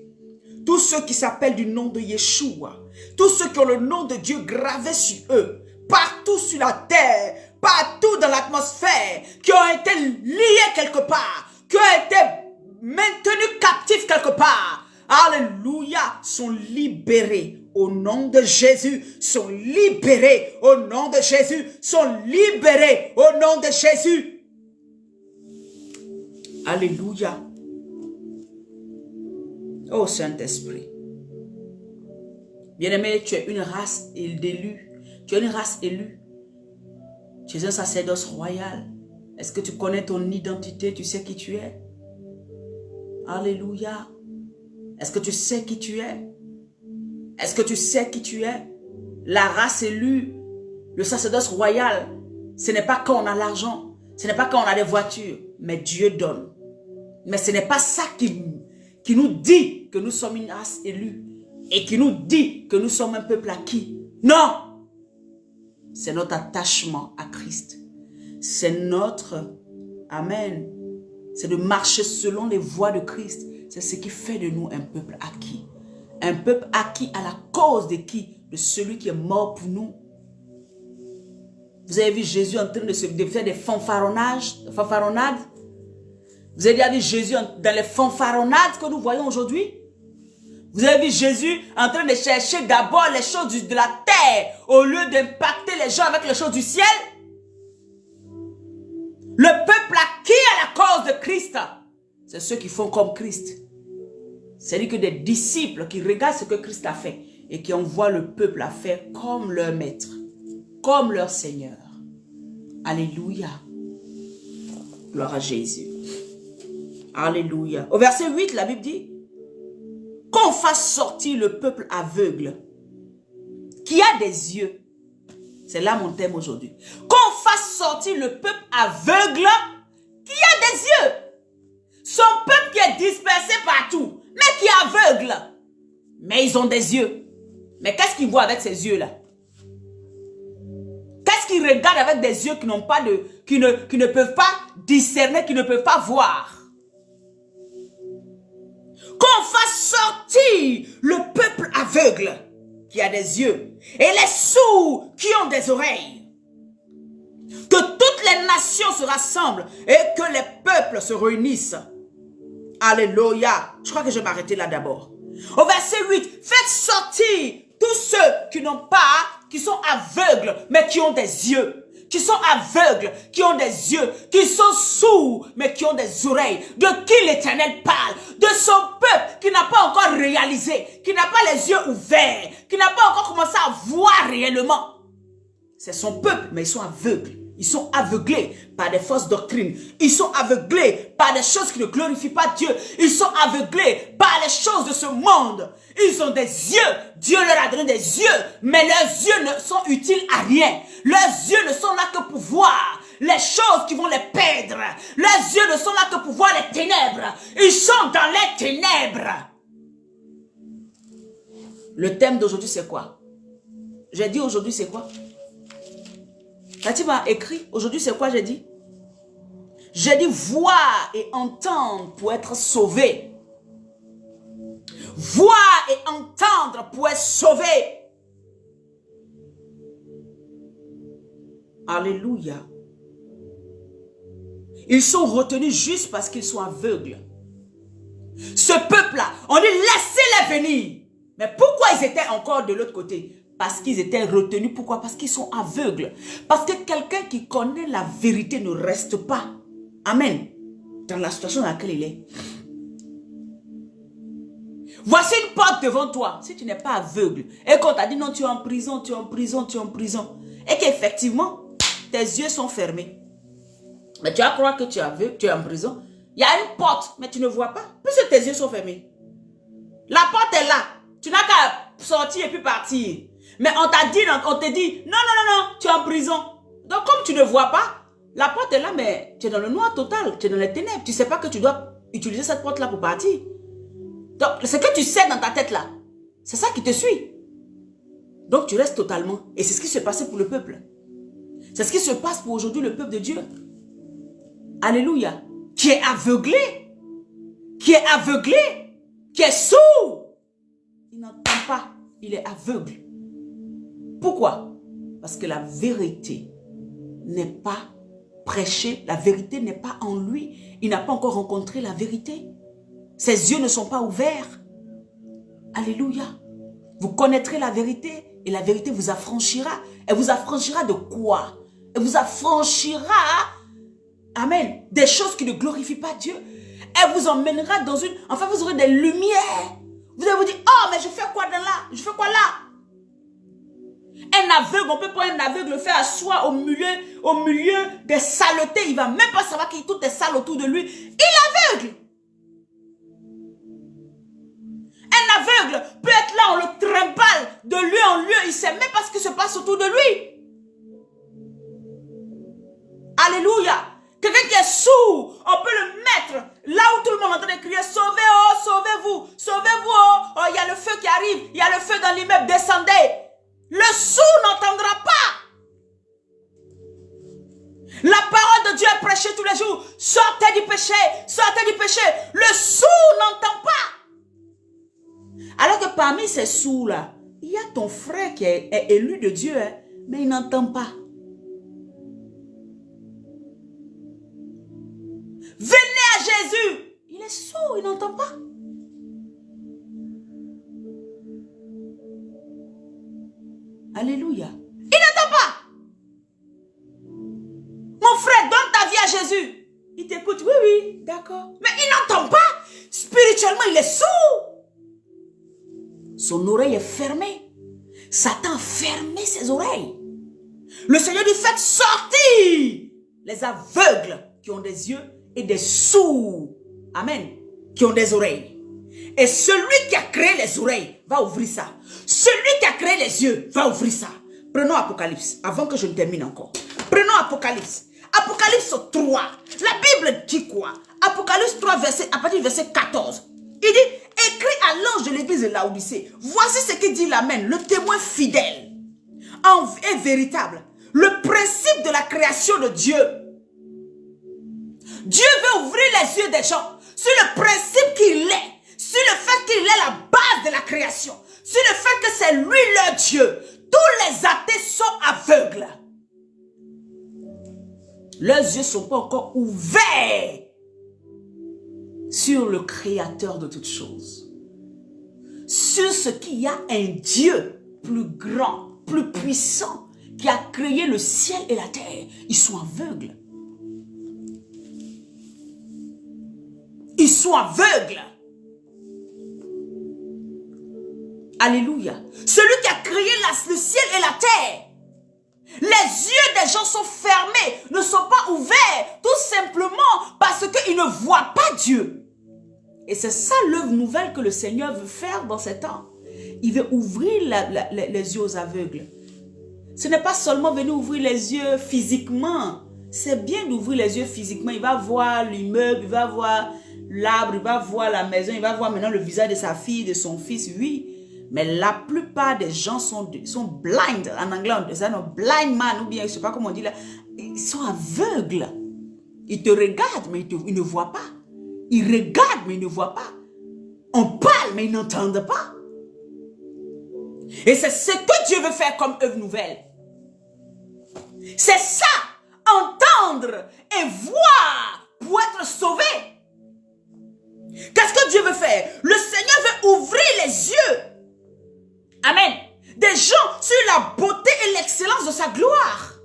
Tous ceux qui s'appellent du nom de Yeshua. Tous ceux qui ont le nom de Dieu gravé sur eux. Partout sur la terre. Partout dans l'atmosphère. Qui ont été liés quelque part. Qui ont été maintenus captifs quelque part. Alléluia. Sont libérés au nom de Jésus. Sont libérés au nom de Jésus. Sont libérés au nom de Jésus. Alléluia. Oh Saint-Esprit. Bien-aimé, tu es une race d'élus. Tu es une race élue. Tu es un sacerdoce royal. Est-ce que tu connais ton identité? Tu sais qui tu es? Alléluia. Est-ce que tu sais qui tu es? Est-ce que tu sais qui tu es? La race élue, le sacerdoce royal, ce n'est pas quand on a l'argent. Ce n'est pas quand on a des voitures. Mais Dieu donne. Mais ce n'est pas ça qui nous dit que nous sommes une race élue et qui nous dit que nous sommes un peuple acquis. Non! C'est notre attachement à Christ. C'est notre, amen, c'est de marcher selon les voies de Christ. C'est ce qui fait de nous un peuple acquis. Un peuple acquis à la cause de qui? De celui qui est mort pour nous. Vous avez vu Jésus en train de faire des fanfaronnades? Vous avez déjà vu Jésus dans les fanfaronnades que nous voyons aujourd'hui? Vous avez vu Jésus en train de chercher d'abord les choses de la terre au lieu d'impacter les gens avec les choses du ciel? Le peuple acquis à la cause de Christ, c'est ceux qui font comme Christ. C'est-à-dire que des disciples qui regardent ce que Christ a fait et qui envoient le peuple à faire comme leur maître, comme leur Seigneur. Alléluia. Gloire à Jésus. Alléluia. Au verset 8, la Bible dit qu'on fasse sortir le peuple aveugle qui a des yeux. C'est là mon thème aujourd'hui. Qu'on fasse sortir le peuple aveugle qui a des yeux. Son peuple qui est dispersé partout, mais qui est aveugle. Mais ils ont des yeux. Mais qu'est-ce qu'ils voient avec ces yeux-là? Qu'est-ce qu'ils regardent avec des yeux qui n'ont pas de, qui ne peuvent pas discerner, qui ne peuvent pas voir? Qu'on fasse sortir le peuple aveugle qui a des yeux et les sourds qui ont des oreilles. Que toutes les nations se rassemblent et que les peuples se réunissent. Alléluia. Je crois que je vais m'arrêter là d'abord. Au verset 8, faites sortir tous ceux qui n'ont pas, qui sont aveugles, mais qui ont des yeux. Qui sont aveugles, qui ont des yeux, qui sont sourds, mais qui ont des oreilles. De qui l'Éternel parle? De son peuple qui n'a pas encore réalisé, qui n'a pas les yeux ouverts, qui n'a pas encore commencé à voir réellement. C'est son peuple, mais ils sont aveugles. Ils sont aveuglés par des fausses doctrines. Ils sont aveuglés par des choses qui ne glorifient pas Dieu. Ils sont aveuglés par les choses de ce monde. Ils ont des yeux. Dieu leur a donné des yeux. Mais leurs yeux ne sont utiles à rien. Leurs yeux ne sont là que pour voir les choses qui vont les perdre. Leurs yeux ne sont là que pour voir les ténèbres. Ils sont dans les ténèbres. Le thème d'aujourd'hui, c'est quoi? J'ai dit aujourd'hui, c'est quoi? Tati m'a écrit, aujourd'hui c'est quoi j'ai dit? J'ai dit voir et entendre pour être sauvé. Voir et entendre pour être sauvé. Alléluia. Ils sont retenus juste parce qu'ils sont aveugles. Ce peuple-là, on dit laissez-les venir. Mais pourquoi ils étaient encore de l'autre côté? Parce qu'ils étaient retenus. Pourquoi? Parce qu'ils sont aveugles. Parce que quelqu'un qui connaît la vérité ne reste pas. Amen. Dans la situation dans laquelle il est. Voici une porte devant toi. Si tu n'es pas aveugle et qu'on t'a dit non, tu es en prison, tu es en prison, tu es en prison. Et qu'effectivement, tes yeux sont fermés. Mais tu vas croire que tu es aveugle, tu es en prison. Il y a une porte, mais tu ne vois pas. Puisque tes yeux sont fermés. La porte est là. Tu n'as qu'à sortir et puis partir. Mais on t'a dit, on te dit, non, non, non, non, tu es en prison. Donc comme tu ne vois pas, la porte est là, mais tu es dans le noir total, tu es dans les ténèbres. Tu ne sais pas que tu dois utiliser cette porte-là pour partir. Donc ce que tu sais dans ta tête là, c'est ça qui te suit. Donc tu restes totalement. Et c'est ce qui se passait pour le peuple. C'est ce qui se passe pour aujourd'hui le peuple de Dieu. Alléluia. Qui est aveuglé. Qui est aveuglé. Qui est sourd. Il n'entend pas. Il est aveugle. Pourquoi? Parce que la vérité n'est pas prêchée, la vérité n'est pas en lui. Il n'a pas encore rencontré la vérité. Ses yeux ne sont pas ouverts. Alléluia. Vous connaîtrez la vérité et la vérité vous affranchira. Elle vous affranchira de quoi? Elle vous affranchira, amen, des choses qui ne glorifient pas Dieu. Elle vous emmènera dans une... Enfin, vous aurez des lumières. Vous allez vous dire, oh, mais je fais quoi dans là? Je fais quoi là? Un aveugle, on peut pas un aveugle le faire asseoir au milieu des saletés. Il ne va même pas savoir qu'il y a tout est sale autour de lui. Il est aveugle. Un aveugle peut être là, on le trimballe de lieu en lieu. Il ne sait même pas ce qui se passe autour de lui. Alléluia. Quelqu'un qui est sourd, on peut le mettre là où tout le monde est en train de crier, sauvez, oh, sauvez-vous, sauvez-vous, oh, oh, il y a le feu qui arrive, il y a le feu dans l'immeuble, descendez. Le sourd n'entendra pas. La parole de Dieu est prêché tous les jours. Sortez du péché, sortez du péché. Le sourd n'entend pas. Alors que parmi ces sourds-là, il y a ton frère qui est élu de Dieu, hein, mais il n'entend pas. Venez à Jésus. Il est sourd, il n'entend pas. Alléluia. Il n'entend pas. Mon frère, donne ta vie à Jésus. Il t'écoute, oui, oui, d'accord. Mais il n'entend pas. Spirituellement, il est sourd. Son oreille est fermée. Satan a fermé ses oreilles. Le Seigneur dit, faites sortir les aveugles qui ont des yeux et des sourds. Amen. Qui ont des oreilles. Et celui qui a créé les oreilles va ouvrir ça. Celui qui a créé les yeux va ouvrir ça. Prenons Apocalypse, avant que je ne termine encore. Prenons Apocalypse. Apocalypse 3. La Bible dit quoi? Apocalypse 3, à partir du verset 14. Il dit, écrit à l'ange de l'église de Laodicée. Voici ce que dit l'Amen, le témoin fidèle et véritable. Le principe de la création de Dieu. Dieu veut ouvrir les yeux des gens sur le principe qu'il est, sur le fait qu'il est la base de la création, sur le fait que c'est lui leur Dieu. Tous les athées sont aveugles. Leurs yeux ne sont pas encore ouverts sur le créateur de toutes choses. Sur ce qu'il y a un Dieu plus grand, plus puissant, qui a créé le ciel et la terre. Ils sont aveugles. Ils sont aveugles. Alléluia. Celui qui a créé le ciel et la terre. Les yeux des gens sont fermés, ne sont pas ouverts, tout simplement parce qu'ils ne voient pas Dieu. Et c'est ça l'œuvre nouvelle que le Seigneur veut faire dans ces temps. Il veut ouvrir les yeux aux aveugles. Ce n'est pas seulement venir ouvrir les yeux physiquement. C'est bien d'ouvrir les yeux physiquement. Il va voir l'immeuble, il va voir l'arbre, il va voir la maison, il va voir maintenant le visage de sa fille, de son fils, oui. Mais la plupart des gens sont blind. En anglais, on dit ça, non, blind man, ou bien, je ne sais pas comment on dit là. Ils sont aveugles. Ils te regardent, mais ils ne voient pas. Ils regardent, mais ils ne voient pas. On parle, mais ils n'entendent pas. Et c'est ce que Dieu veut faire comme œuvre nouvelle. C'est ça, entendre et voir pour être sauvé. Qu'est-ce que Dieu veut faire? Le Seigneur veut ouvrir les yeux. Amen. Des gens sur la beauté et l'excellence de sa gloire.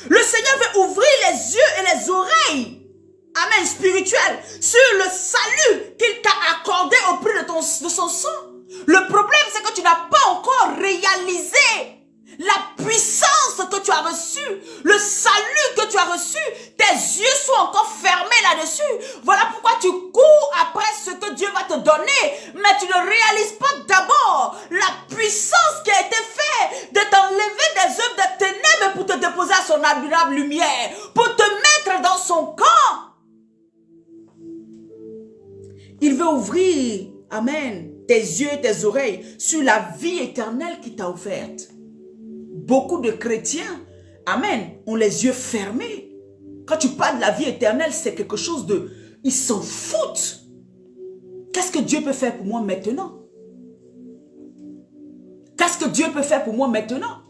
Le Seigneur veut ouvrir les yeux et les oreilles. Amen, spirituel. Sur le salut qu'il t'a accordé au prix de son sang. Le problème, c'est que tu n'as pas encore réalisé la puissance que tu as reçue, le salut que tu as reçu. Tes yeux sont encore fermés là-dessus. Voilà pourquoi tu cours après ce que Dieu va te donner, mais tu ne réalises pas d'abord la puissance qui a été faite de t'enlever des œuvres de ténèbres pour te déposer à son admirable lumière, pour te mettre dans son camp. Il veut ouvrir, amen, tes yeux et tes oreilles sur la vie éternelle qu'il t'a offerte. Beaucoup de chrétiens, amen, ont les yeux fermés. Quand tu parles de la vie éternelle, c'est quelque chose de... Ils s'en foutent. Qu'est-ce que Dieu peut faire pour moi maintenant? Qu'est-ce que Dieu peut faire pour moi maintenant?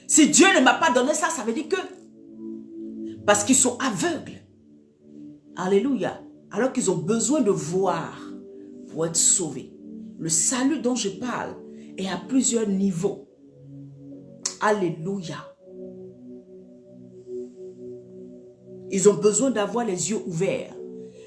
Si Dieu ne m'a pas donné ça, ça veut dire que... Parce qu'ils sont aveugles. Alléluia. Alors qu'ils ont besoin de voir pour être sauvés. Le salut dont je parle est à plusieurs niveaux. Alléluia. Ils ont besoin d'avoir les yeux ouverts.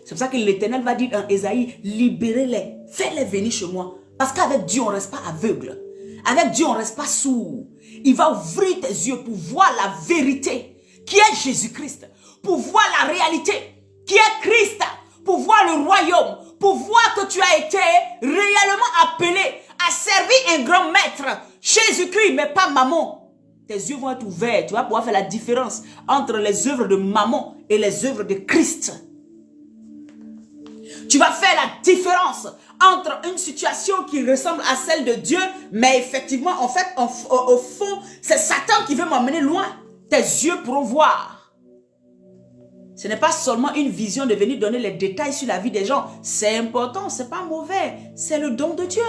C'est pour ça que l'Éternel va dire en Ésaïe, libérez-les, faites-les venir chez moi. Parce qu'avec Dieu, on ne reste pas aveugle. Avec Dieu, on ne reste pas sourd. Il va ouvrir tes yeux pour voir la vérité qui est Jésus-Christ. Pour voir la réalité qui est Christ. Pour voir le royaume. Pour voir que tu as été réellement appelé à servir un grand maître. Jésus-Christ, mais pas maman. Tes yeux vont être ouverts. Tu vas pouvoir faire la différence entre les œuvres de maman et les œuvres de Christ. Tu vas faire la différence entre une situation qui ressemble à celle de Dieu, mais effectivement, en fait, au fond, c'est Satan qui veut m'emmener loin. Tes yeux pourront voir. Ce n'est pas seulement une vision de venir donner les détails sur la vie des gens. C'est important, ce n'est pas mauvais. C'est le don de Dieu.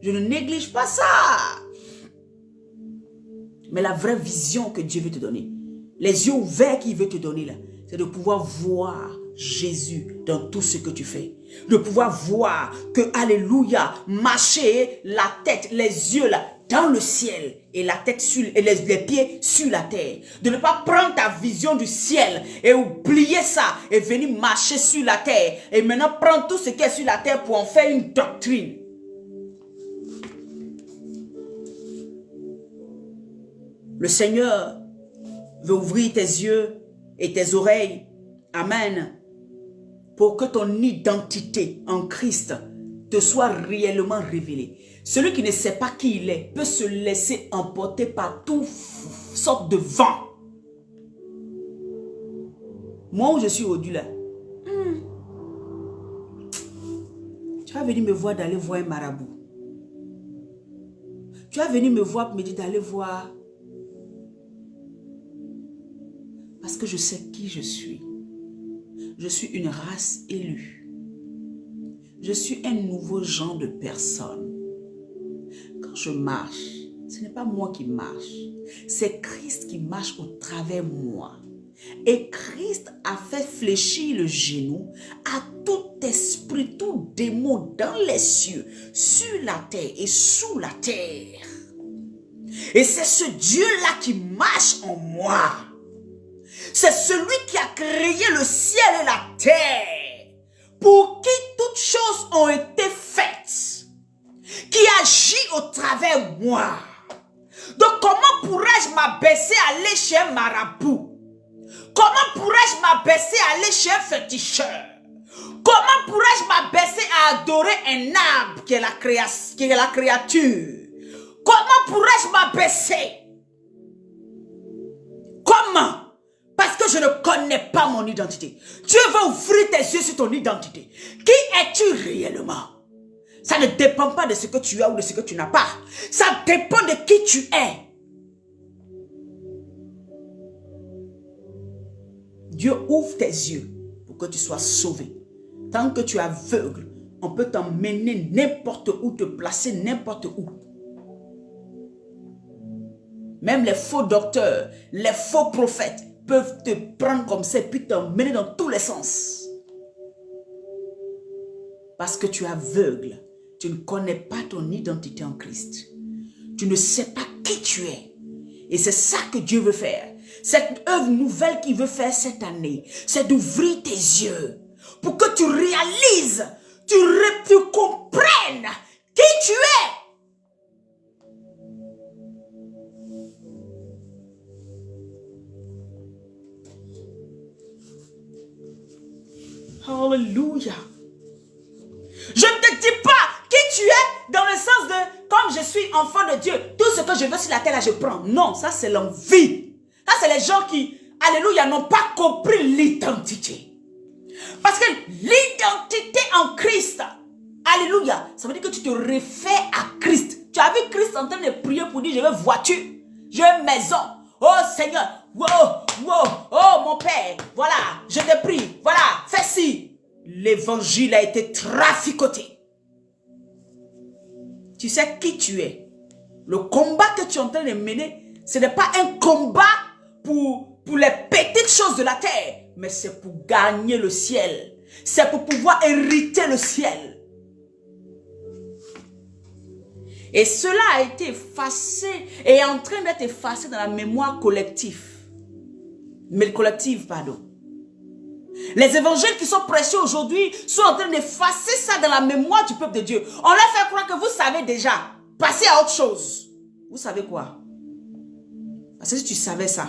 Je ne néglige pas ça. Mais la vraie vision que Dieu veut te donner, les yeux ouverts qu'il veut te donner là, c'est de pouvoir voir Jésus dans tout ce que tu fais. De pouvoir voir que, alléluia, marcher la tête, les yeux là, dans le ciel et la tête sur, et les pieds sur la terre. De ne pas prendre ta vision du ciel et oublier ça et venir marcher sur la terre. Et maintenant prendre tout ce qui est sur la terre pour en faire une doctrine. Le Seigneur veut ouvrir tes yeux et tes oreilles. Amen. Pour que ton identité en Christ te soit réellement révélée. Celui qui ne sait pas qui il est peut se laisser emporter par toutes sortes de vents. Moi où je suis au-dessus là, tu vas venir me voir d'aller voir un marabout. Tu vas venir me voir me dire d'aller voir. Parce que je sais qui je suis. Je suis une race élue. Je suis un nouveau genre de personne. Quand je marche, ce n'est pas moi qui marche. C'est Christ qui marche au travers de moi. Et Christ a fait fléchir le genou à tout esprit, tout démon dans les cieux, sur la terre et sous la terre. Et c'est ce Dieu-là qui marche en moi. C'est celui qui a créé le ciel et la terre, pour qui toutes choses ont été faites, qui agit au travers de moi. Donc comment pourrais-je m'abaisser à aller chez un marabout? Comment pourrais-je m'abaisser à aller chez un féticheur? Comment pourrais-je m'abaisser à adorer un arbre qui est la créature? Comment pourrais-je m'abaisser? Comment? Parce que je ne connais pas mon identité. Dieu veut ouvrir tes yeux sur ton identité. Qui es-tu réellement? Ça ne dépend pas de ce que tu as ou de ce que tu n'as pas. Ça dépend de qui tu es. Dieu ouvre tes yeux pour que tu sois sauvé. Tant que tu es aveugle, on peut t'emmener n'importe où, te placer n'importe où. Même les faux docteurs, les faux prophètes peuvent te prendre comme ça et puis t'emmener dans tous les sens. Parce que tu es aveugle. Tu ne connais pas ton identité en Christ. Tu ne sais pas qui tu es. Et c'est ça que Dieu veut faire. Cette œuvre nouvelle qu'il veut faire cette année, c'est d'ouvrir tes yeux pour que tu réalises, tu comprennes qui tu es. Alléluia. Je ne te dis pas qui tu es dans le sens de comme je suis enfant de Dieu, tout ce que je veux sur la terre là je prends. Non, ça c'est l'envie. Ça c'est les gens qui, alléluia, n'ont pas compris l'identité. Parce que l'identité en Christ, alléluia, ça veut dire que tu te réfères à Christ. Tu as vu Christ en train de prier pour dire je veux voiture, je veux maison. Oh Seigneur, oh mon Père, voilà, je te prie, voilà, fais ci. L'évangile a été traficoté. Tu sais qui tu es. Le combat que tu es en train de mener, ce n'est pas un combat pour les petites choses de la terre, mais c'est pour gagner le ciel. C'est pour pouvoir hériter le ciel. Et cela a été effacé et est en train d'être effacé dans la mémoire collective. Mais collective, pardon. Les évangiles qui sont prêchés aujourd'hui sont en train d'effacer ça dans la mémoire du peuple de Dieu. On leur fait croire que vous savez déjà. Passez à autre chose. Vous savez quoi? Parce que si tu savais ça,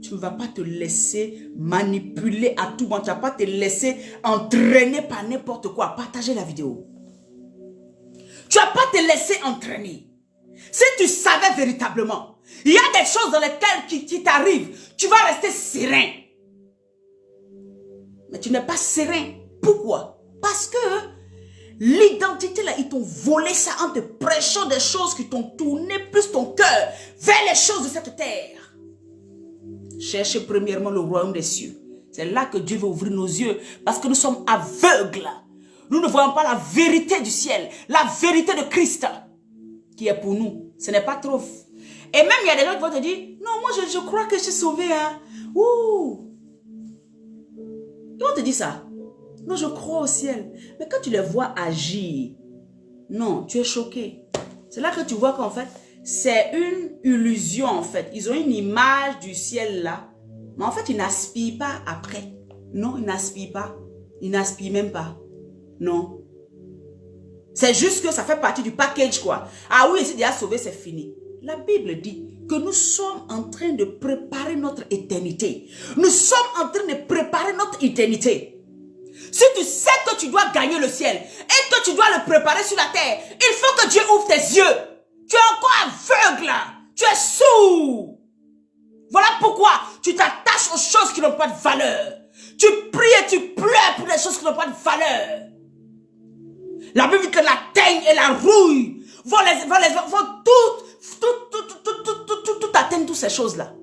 tu ne vas pas te laisser manipuler à tout moment. Tu ne vas pas te laisser entraîner par n'importe quoi. Partagez la vidéo. Tu ne vas pas te laisser entraîner. Si tu savais véritablement, il y a des choses dans lesquelles qui t'arrivent, tu vas rester serein. Mais tu n'es pas serein. Pourquoi? Parce que l'identité là, ils t'ont volé ça en te prêchant des choses qui t'ont tourné plus ton cœur vers les choses de cette terre. Cherchez premièrement le royaume des cieux. C'est là que Dieu veut ouvrir nos yeux. Parce que nous sommes aveugles. Nous ne voyons pas la vérité du ciel. La vérité de Christ qui est pour nous. Ce n'est pas trop. Et même il y a des gens qui vont te dire, non, moi je crois que je suis sauvé. Hein. Ouh. Ils vont te dire ça. Non, je crois au ciel. Mais quand tu les vois agir, non, tu es choqué. C'est là que tu vois qu'en fait, c'est une illusion en fait. Ils ont une image du ciel là. Mais en fait, ils n'aspirent pas après. Non, ils n'aspirent pas. Ils n'aspirent même pas. Non. C'est juste que ça fait partie du package quoi. Ah oui, c'est déjà sauvé, c'est fini. La Bible dit que nous sommes en train de préparer notre éternité. Nous sommes en train de préparer notre éternité. Si tu sais que tu dois gagner le ciel et que tu dois le préparer sur la terre, il faut que Dieu ouvre tes yeux. Tu es encore aveugle. Tu es sourd. Voilà pourquoi tu t'attaches aux choses qui n'ont pas de valeur. Tu pries et tu pleures pour des choses qui n'ont pas de valeur. La Bible dit que la teigne et la rouille vont tout atteindre toutes ces choses-là.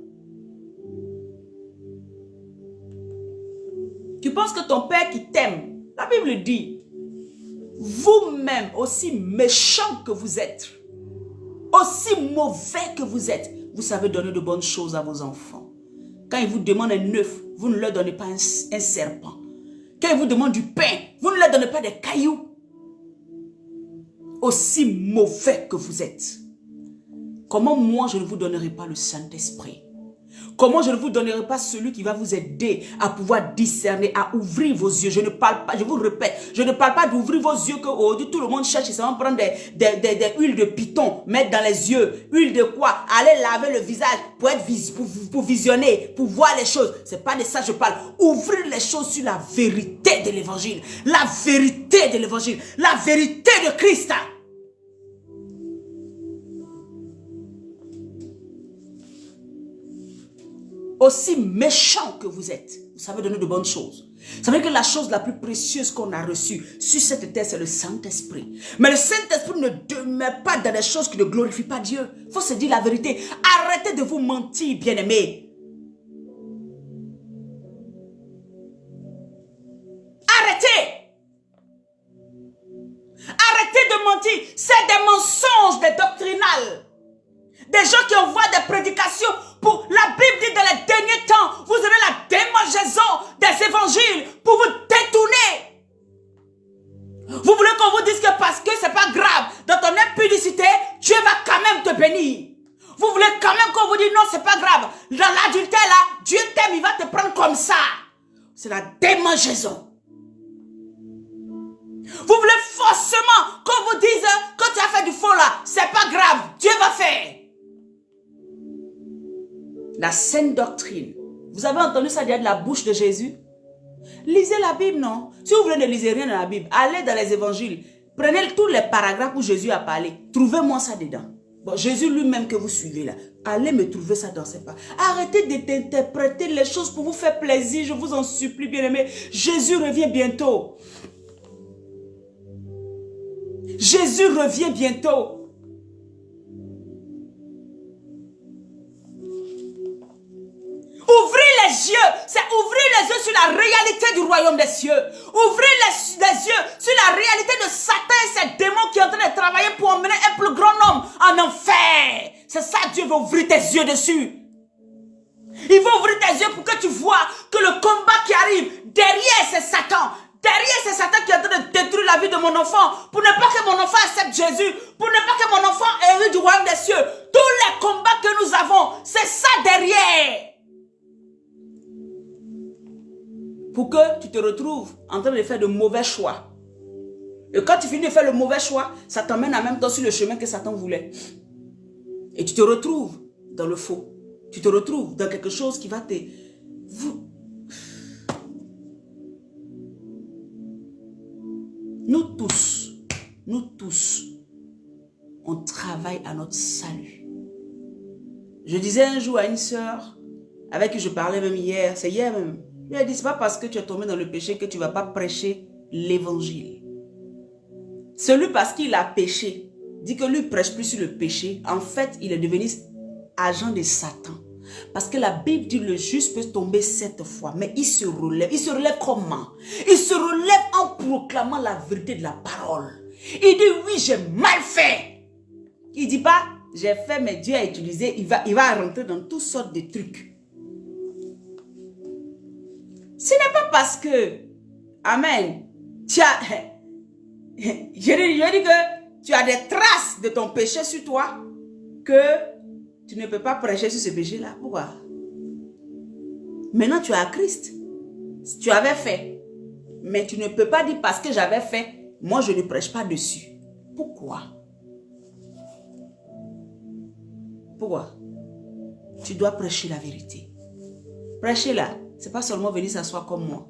Tu penses que ton Père qui t'aime, la Bible dit, vous-même, aussi méchant que vous êtes, aussi mauvais que vous êtes, vous savez donner de bonnes choses à vos enfants. Quand ils vous demandent un œuf, vous ne leur donnez pas un serpent. Quand ils vous demandent du pain, vous ne leur donnez pas des cailloux. Aussi mauvais que vous êtes. Comment moi je ne vous donnerai pas le Saint-Esprit? Comment je ne vous donnerai pas celui qui va vous aider à pouvoir discerner, à ouvrir vos yeux? Je ne parle pas, je vous répète, je ne parle pas d'ouvrir vos yeux que aujourd'hui tout le monde cherche, ils vont prendre des huiles de python, mettre dans les yeux. Huile de quoi? Aller laver le visage pour visionner, pour voir les choses. C'est pas de ça que je parle. Ouvrir les choses sur la vérité de l'évangile. La vérité de l'évangile. La vérité de Christ. Aussi méchant que vous êtes, vous savez donner de bonnes choses. Vous savez que la chose la plus précieuse qu'on a reçue sur cette terre, c'est le Saint-Esprit. Mais le Saint-Esprit ne demeure pas dans des choses qui ne glorifient pas Dieu. Il faut se dire la vérité. Arrêtez de vous mentir, bien-aimés. Arrêtez. Arrêtez de mentir. C'est des mensonges, des doctrinales. Des gens qui envoient des prédications pour... La Bible dit dans les derniers temps, vous aurez la démangeaison des évangiles pour vous détourner. Vous voulez qu'on vous dise que parce que c'est pas grave, dans ton impudicité, Dieu va quand même te bénir. Vous voulez quand même qu'on vous dise non, c'est pas grave. Dans l'adultère là, Dieu t'aime, il va te prendre comme ça. C'est la démangeaison. Vous voulez forcément qu'on vous dise que tu as fait du faux là, c'est pas grave, Dieu va faire. La saine doctrine. Vous avez entendu ça dire de la bouche de Jésus? Lisez la Bible, non? Si vous voulez ne lisez rien dans la Bible, allez dans les évangiles. Prenez tous les paragraphes où Jésus a parlé. Trouvez-moi ça dedans. Bon, Jésus lui-même que vous suivez là. Allez me trouver ça dans ces paragraphes. Arrêtez d'interpréter les choses pour vous faire plaisir. Je vous en supplie, bien-aimés. Jésus revient bientôt. Jésus revient bientôt. Ouvrir les yeux, c'est ouvrir les yeux sur la réalité du royaume des cieux. Ouvrir les yeux sur la réalité de Satan et ses démons qui sont en train de travailler pour emmener un plus grand nombre en enfer. C'est ça Dieu veut ouvrir tes yeux dessus. Il veut ouvrir tes yeux pour que tu vois que le combat qui arrive, derrière c'est Satan. Derrière c'est Satan qui est en train de détruire la vie de mon enfant. Pour ne pas que mon enfant accepte Jésus. Pour ne pas que mon enfant hérite du royaume des cieux. Tous les combats que nous avons, c'est ça derrière. Pour que tu te retrouves en train de faire de mauvais choix. Et quand tu finis de faire le mauvais choix, ça t'emmène en même temps sur le chemin que Satan voulait. Et tu te retrouves dans le faux. Tu te retrouves dans quelque chose qui va te... Nous tous, on travaille à notre salut. Je disais un jour à une sœur, avec qui je parlais même hier, c'est hier même, elle a dit, c'est pas parce que tu es tombé dans le péché que tu ne vas pas prêcher l'évangile. Celui parce qu'il a péché, dit que lui ne prêche plus sur le péché. En fait, il est devenu agent de Satan. Parce que la Bible dit le juste peut tomber 7 fois, mais il se relève. Il se relève comment? Il se relève en proclamant la vérité de la parole. Il dit oui, j'ai mal fait. Il ne dit pas j'ai fait, mais Dieu a utilisé. Il va rentrer dans toutes sortes de trucs. Ce n'est pas parce que, amen, je dis que tu as des traces de ton péché sur toi que tu ne peux pas prêcher sur ce péché-là. Pourquoi? Maintenant, tu as Christ. Tu avais fait. Mais tu ne peux pas dire parce que j'avais fait, moi je ne prêche pas dessus. Pourquoi? Pourquoi? Tu dois prêcher la vérité. Prêcher là, ce n'est pas seulement venir s'asseoir comme moi.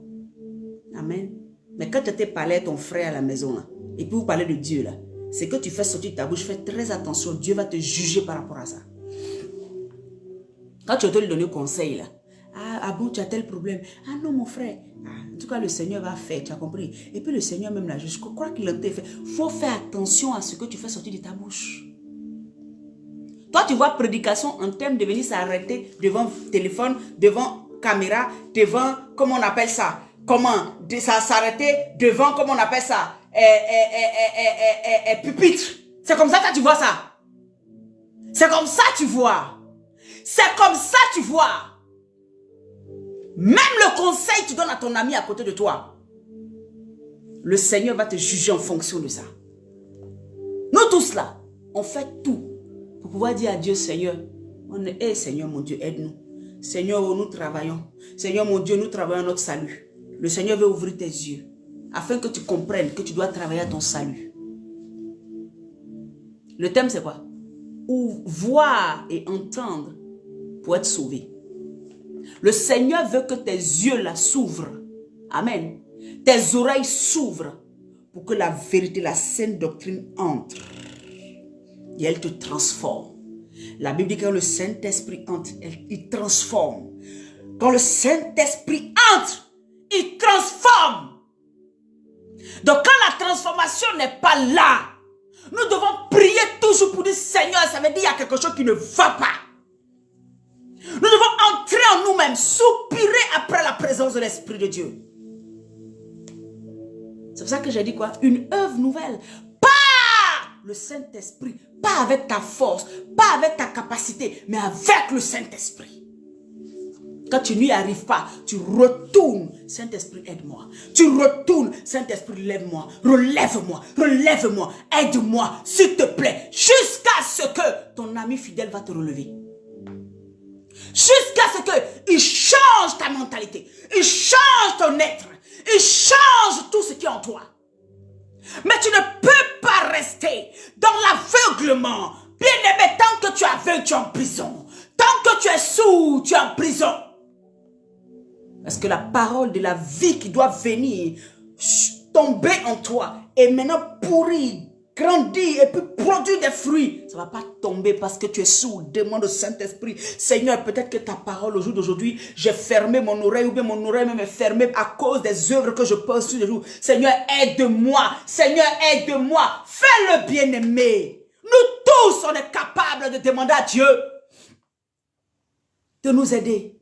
Amen. Mais quand tu t'es parlé à ton frère à la maison, là, et puis vous parlez de Dieu, là, c'est que tu fais sortir ta bouche, fais très attention, Dieu va te juger par rapport à ça. Quand tu dois lui donner conseil, là, ah bon, tu as tel problème. Ah non, mon frère. En tout cas, le Seigneur va faire, tu as compris. Et puis le Seigneur même là, je crois qu'il a fait. Il faut faire attention à ce que tu fais sortir de ta bouche. Toi, tu vois prédication en termes de venir s'arrêter devant téléphone, devant caméra, devant, comment on appelle ça? Comment? Ça s'arrêter devant, comment on appelle ça? Pupitre. C'est comme ça que tu vois ça. C'est comme ça que tu vois. C'est comme ça que tu vois. Même le conseil que tu donnes à ton ami à côté de toi, le Seigneur va te juger en fonction de ça. Nous tous là, on fait tout pour pouvoir dire à Dieu, Seigneur, Seigneur mon Dieu, aide-nous. Seigneur, nous travaillons. Seigneur mon Dieu, nous travaillons notre salut. Le Seigneur veut ouvrir tes yeux afin que tu comprennes que tu dois travailler à ton salut. Le thème c'est quoi? Voir et entendre pour être sauvé. Le Seigneur veut que tes yeux là s'ouvrent. Amen. Tes oreilles s'ouvrent pour que la vérité, la saine doctrine entre. Et elle te transforme. La Bible dit que quand le Saint-Esprit entre, il transforme. Quand le Saint-Esprit entre, il transforme. Donc quand la transformation n'est pas là, nous devons prier toujours pour dire Seigneur, ça veut dire qu'il y a quelque chose qui ne va pas. Nous devons entrer en nous-mêmes, soupirer après la présence de l'Esprit de Dieu. C'est pour ça que j'ai dit quoi? Une œuvre nouvelle. Pas le Saint-Esprit, pas avec ta force, pas avec ta capacité, mais avec le Saint-Esprit. Quand tu n'y arrives pas, tu retournes. Saint-Esprit, aide-moi. Tu retournes. Saint-Esprit, lève-moi. Relève-moi. Relève-moi. Aide-moi, s'il te plaît. Jusqu'à ce que ton ami fidèle va te relever. Jusqu'à ce qu'il change ta mentalité. Il change ton être. Il change tout ce qui est en toi. Mais tu ne peux pas rester dans l'aveuglement. Bien-aimé, tant que tu es aveugle, tu es en prison. Tant que tu es sourd, tu es en prison. Parce que la parole de la vie qui doit venir tomber en toi et maintenant pourrir, grandir et puis produire des fruits, ça ne va pas tomber parce que tu es sourd. Demande au Saint-Esprit, Seigneur, peut-être que ta parole au jour d'aujourd'hui, j'ai fermé mon oreille ou bien mon oreille même est fermée à cause des œuvres que je pose sur les jours. Seigneur, aide-moi. Seigneur, aide-moi. Fais-le, bien-aimé. Nous tous, on est capables de demander à Dieu de nous aider.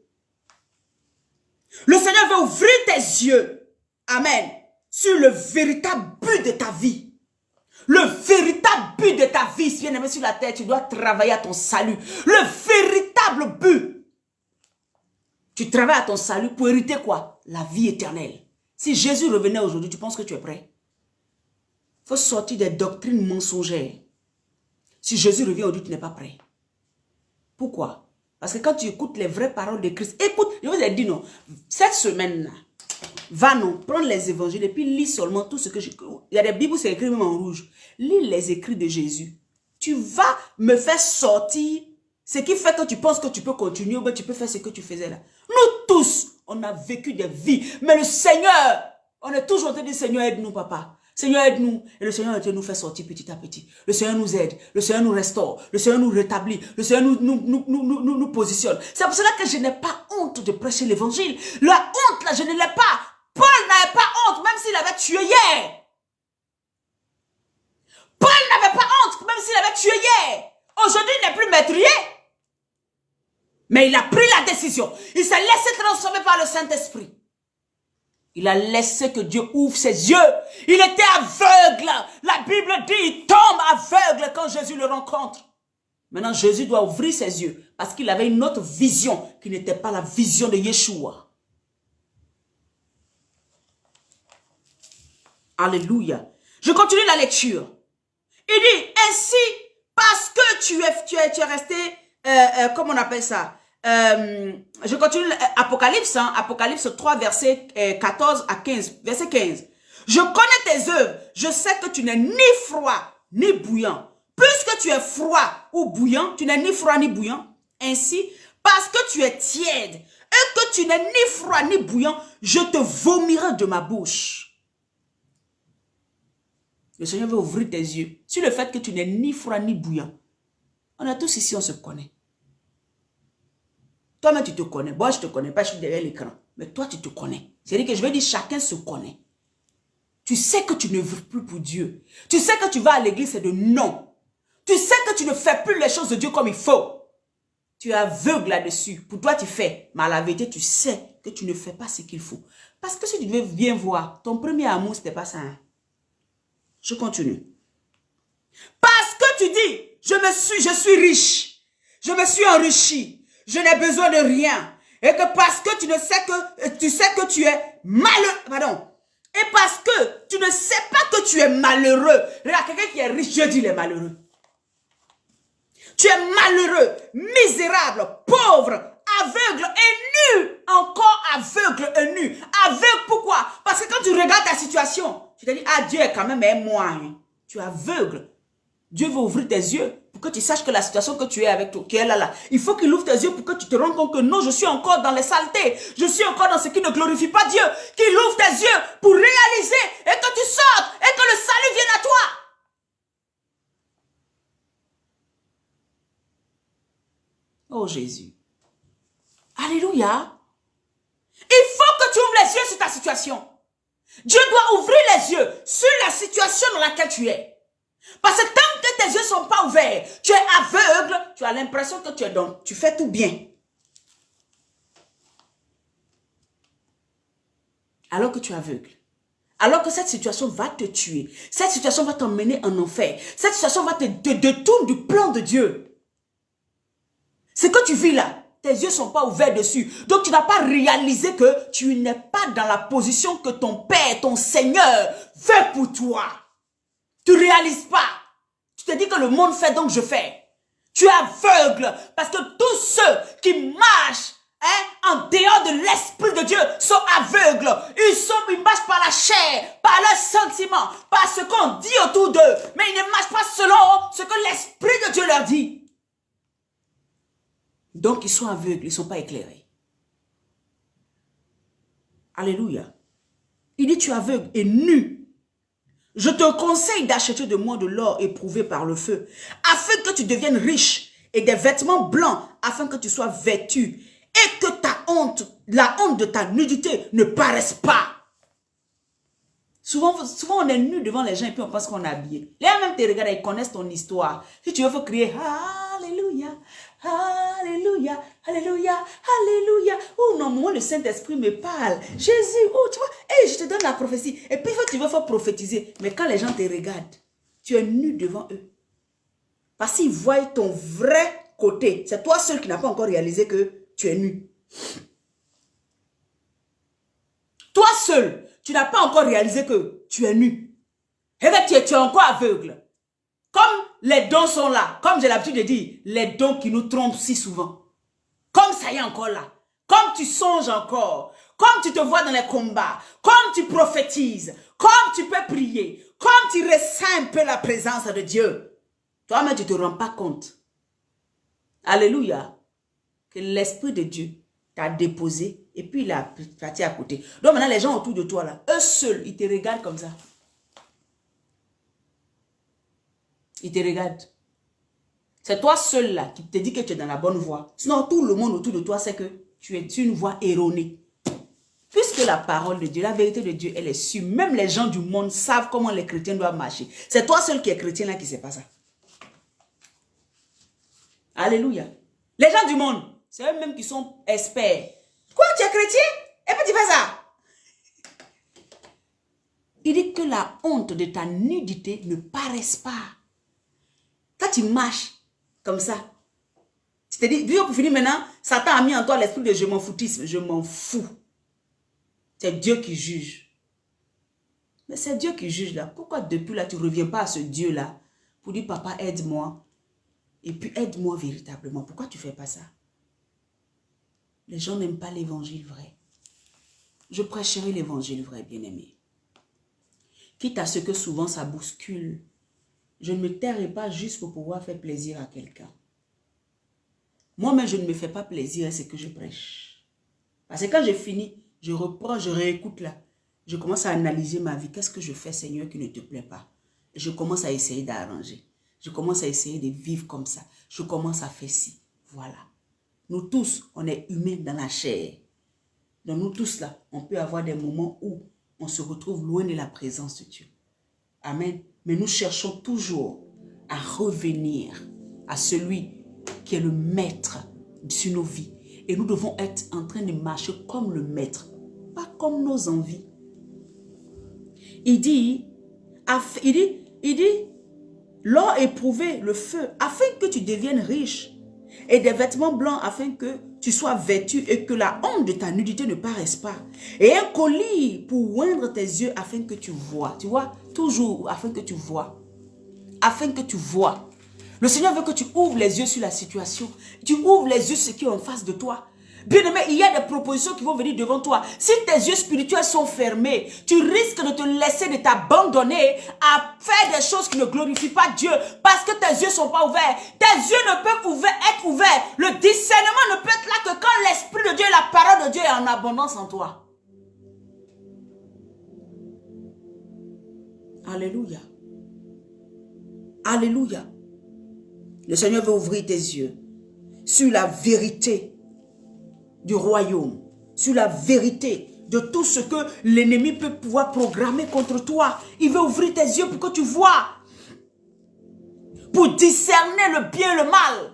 Le Seigneur veut ouvrir tes yeux, amen, sur le véritable but de ta vie. Le véritable but de ta vie, si bien aimé sur la terre, tu dois travailler à ton salut. Le véritable but. Tu travailles à ton salut pour hériter quoi? La vie éternelle. Si Jésus revenait aujourd'hui, tu penses que tu es prêt? Il faut sortir des doctrines mensongères. Si Jésus revient aujourd'hui, tu n'es pas prêt. Pourquoi? Parce que quand tu écoutes les vraies paroles de Christ, écoute, je vous ai dit non, cette semaine-là, va non, prendre les évangiles et puis lis seulement tout ce que je... Il y a des Bibles où c'est écrit même en rouge. Lis les écrits de Jésus. Tu vas me faire sortir ce qui fait que tu penses que tu peux continuer ou bien tu peux faire ce que tu faisais là. Nous tous, on a vécu des vies. Mais le Seigneur, on est toujours en train de dire Seigneur, aide-nous papa. Seigneur, aide-nous. Et le Seigneur nous fait sortir petit à petit. Le Seigneur nous aide. Le Seigneur nous restaure. Le Seigneur nous rétablit. Le Seigneur nous positionne. C'est pour cela que je n'ai pas honte de prêcher l'évangile. La honte, là, je ne l'ai pas. Paul n'avait pas honte, même s'il avait tué hier. Paul n'avait pas honte, même s'il avait tué hier. Aujourd'hui, il n'est plus meurtrier. Mais il a pris la décision. Il s'est laissé transformer par le Saint-Esprit. Il a laissé que Dieu ouvre ses yeux. Il était aveugle. La Bible dit, il tombe aveugle quand Jésus le rencontre. Maintenant, Jésus doit ouvrir ses yeux parce qu'il avait une autre vision qui n'était pas la vision de Yeshua. Alléluia. Je continue la lecture. Il dit, ainsi, parce que tu es resté, comment on appelle ça? Je continue Apocalypse, Apocalypse 3, verset 14 à 15, verset 15. Je connais tes œuvres, je sais que tu n'es ni froid, ni bouillant. Puisque tu es froid ou bouillant, tu n'es ni froid ni bouillant. Ainsi, parce que tu es tiède et que tu n'es ni froid ni bouillant, je te vomirai de ma bouche. Le Seigneur veut ouvrir tes yeux sur le fait que tu n'es ni froid ni bouillant. On a tous ici, on se connaît. Toi-même, tu te connais. Moi, je ne te connais pas, je suis derrière l'écran. Mais toi, tu te connais. C'est-à-dire que je vais dire, chacun se connaît. Tu sais que tu ne veux plus pour Dieu. Tu sais que tu vas à l'église, c'est de non. Tu sais que tu ne fais plus les choses de Dieu comme il faut. Tu es aveugle là-dessus. Pour toi, tu fais. Mais à la vérité, tu sais que tu ne fais pas ce qu'il faut. Parce que si tu devais bien voir, ton premier amour, ce n'était pas ça. Hein? Je continue. Parce que tu dis, je suis riche. Je me suis enrichi. Je n'ai besoin de rien. Et que parce que tu sais que tu es malheureux. Pardon. Et parce que tu ne sais pas que tu es malheureux. Regarde, quelqu'un qui est riche, Dieu dit il est malheureux. Tu es malheureux, misérable, pauvre, aveugle et nu. Encore aveugle et nu. Aveugle pourquoi? Parce que quand tu regardes ta situation, tu te dis, ah Dieu est quand même moi. Hein. Tu es aveugle. Dieu veut ouvrir tes yeux pour que tu saches que la situation que tu es avec toi, qui est là, il faut qu'il ouvre tes yeux pour que tu te rendes compte que non, je suis encore dans les saletés. Je suis encore dans ce qui ne glorifie pas Dieu. Qu'il ouvre tes yeux pour réaliser et que tu sortes et que le salut vienne à toi. Oh Jésus. Alléluia. Il faut que tu ouvres les yeux sur ta situation. Dieu doit ouvrir les yeux sur la situation dans laquelle tu es. Parce que tant que tes yeux ne sont pas ouverts, tu es aveugle, tu as l'impression que tu fais tout bien. Alors que tu es aveugle. Alors que cette situation va te tuer. Cette situation va t'emmener en enfer. Cette situation va te détourner du plan de Dieu. Ce que tu vis là, tes yeux ne sont pas ouverts dessus. Donc tu n'as pas réalisé que tu n'es pas dans la position que ton Père, ton Seigneur veut pour toi. Tu ne réalises pas. Tu te dis que le monde fait donc je fais. Tu es aveugle parce que tous ceux qui marchent en dehors de l'Esprit de Dieu sont aveugles. Ils marchent par la chair, par leurs sentiments, par ce qu'on dit autour d'eux. Mais ils ne marchent pas selon ce que l'Esprit de Dieu leur dit. Donc ils sont aveugles, ils ne sont pas éclairés. Alléluia. Il dit tu es aveugle et nu. Je te conseille d'acheter de moi de l'or éprouvé par le feu, afin que tu deviennes riche, et des vêtements blancs, afin que tu sois vêtu, et que la honte de ta nudité ne paraisse pas. Souvent on est nu devant les gens et puis on pense qu'on est habillé. Les gens même te regardent, ils connaissent ton histoire. Si tu veux, il faut crier Alléluia, Alléluia, Alléluia, Alléluia. Oh non, moi le Saint-Esprit me parle. Jésus, oh tu vois, hey, je te donne la prophétie. Et puis tu veux, faut prophétiser. Mais quand les gens te regardent, tu es nu devant eux. Parce qu'ils voient ton vrai côté. C'est toi seul qui n'as pas encore réalisé que tu es nu. Toi seul, tu n'as pas encore réalisé que tu es nu. Et bien tu es encore aveugle. Comme les dons sont là, comme j'ai l'habitude de dire, les dons qui nous trompent si souvent. Comme ça y est encore là. Comme tu songes encore. Comme tu te vois dans les combats. Comme tu prophétises. Comme tu peux prier. Comme tu ressens un peu la présence de Dieu. Toi-même, tu ne te rends pas compte. Alléluia. Que l'Esprit de Dieu t'a déposé et puis il a parti à côté. Donc maintenant, les gens autour de toi là, eux seuls, ils te regardent comme ça. Ils te regardent. C'est toi seul là qui te dit que tu es dans la bonne voie. Sinon, tout le monde autour de toi sait que tu es sur une voie erronée. Puisque la parole de Dieu, la vérité de Dieu, elle est sûre. Même les gens du monde savent comment les chrétiens doivent marcher. C'est toi seul qui es chrétien là qui ne sait pas ça. Alléluia. Les gens du monde, C'est eux-mêmes qui sont experts. Quoi, tu es chrétien? Et puis tu fais ça. Il dit que la honte de ta nudité ne paraisse pas. Quand tu marches comme ça, tu te dis, pour finir maintenant, Satan a mis en toi l'esprit de je m'en foutisme, je m'en fous. C'est Dieu qui juge. Mais c'est Dieu qui juge là. Pourquoi depuis là, tu ne reviens pas à ce Dieu là pour dire, papa, aide-moi. Et puis aide-moi véritablement. Pourquoi tu ne fais pas ça? Les gens n'aiment pas l'évangile vrai. Je prêcherai l'évangile vrai, bien-aimé. Quitte à ce que souvent ça bouscule. Je ne me tairai pas juste pour pouvoir faire plaisir à quelqu'un. Moi-même, je ne me fais pas plaisir à ce que je prêche. Parce que quand j'ai fini, je reprends, je réécoute là. Je commence à analyser ma vie. Qu'est-ce que je fais, Seigneur, qui ne te plaît pas? Et je commence à essayer d'arranger. Je commence à essayer de vivre comme ça. Je commence à faire ci. Voilà. Nous tous, on est humains dans la chair. Donc nous tous là, on peut avoir des moments où on se retrouve loin de la présence de Dieu. Amen. Mais nous cherchons toujours à revenir à celui qui est le maître sur nos vies. Et nous devons être en train de marcher comme le maître, pas comme nos envies. Il dit, l'or éprouvé, le feu, afin que tu deviennes riche, et des vêtements blancs afin que tu sois vêtu et que la honte de ta nudité ne paraisse pas. Et un collier pour oindre tes yeux afin que tu vois. Tu vois, toujours afin que tu vois. Afin que tu vois. Le Seigneur veut que tu ouvres les yeux sur la situation. Tu ouvres les yeux sur ce qui est en face de toi. Bien-aimé, il y a des propositions qui vont venir devant toi. Si tes yeux spirituels sont fermés, tu risques de te laisser, de t'abandonner à faire des choses qui ne glorifient pas Dieu parce que tes yeux ne sont pas ouverts. Tes yeux ne peuvent être ouverts. Le discernement ne peut être là que quand l'Esprit de Dieu et la parole de Dieu est en abondance en toi. Alléluia. Alléluia. Le Seigneur veut ouvrir tes yeux sur la vérité du royaume, sur la vérité de tout ce que l'ennemi peut pouvoir programmer contre toi. Il veut ouvrir tes yeux pour que tu vois, pour discerner le bien et le mal.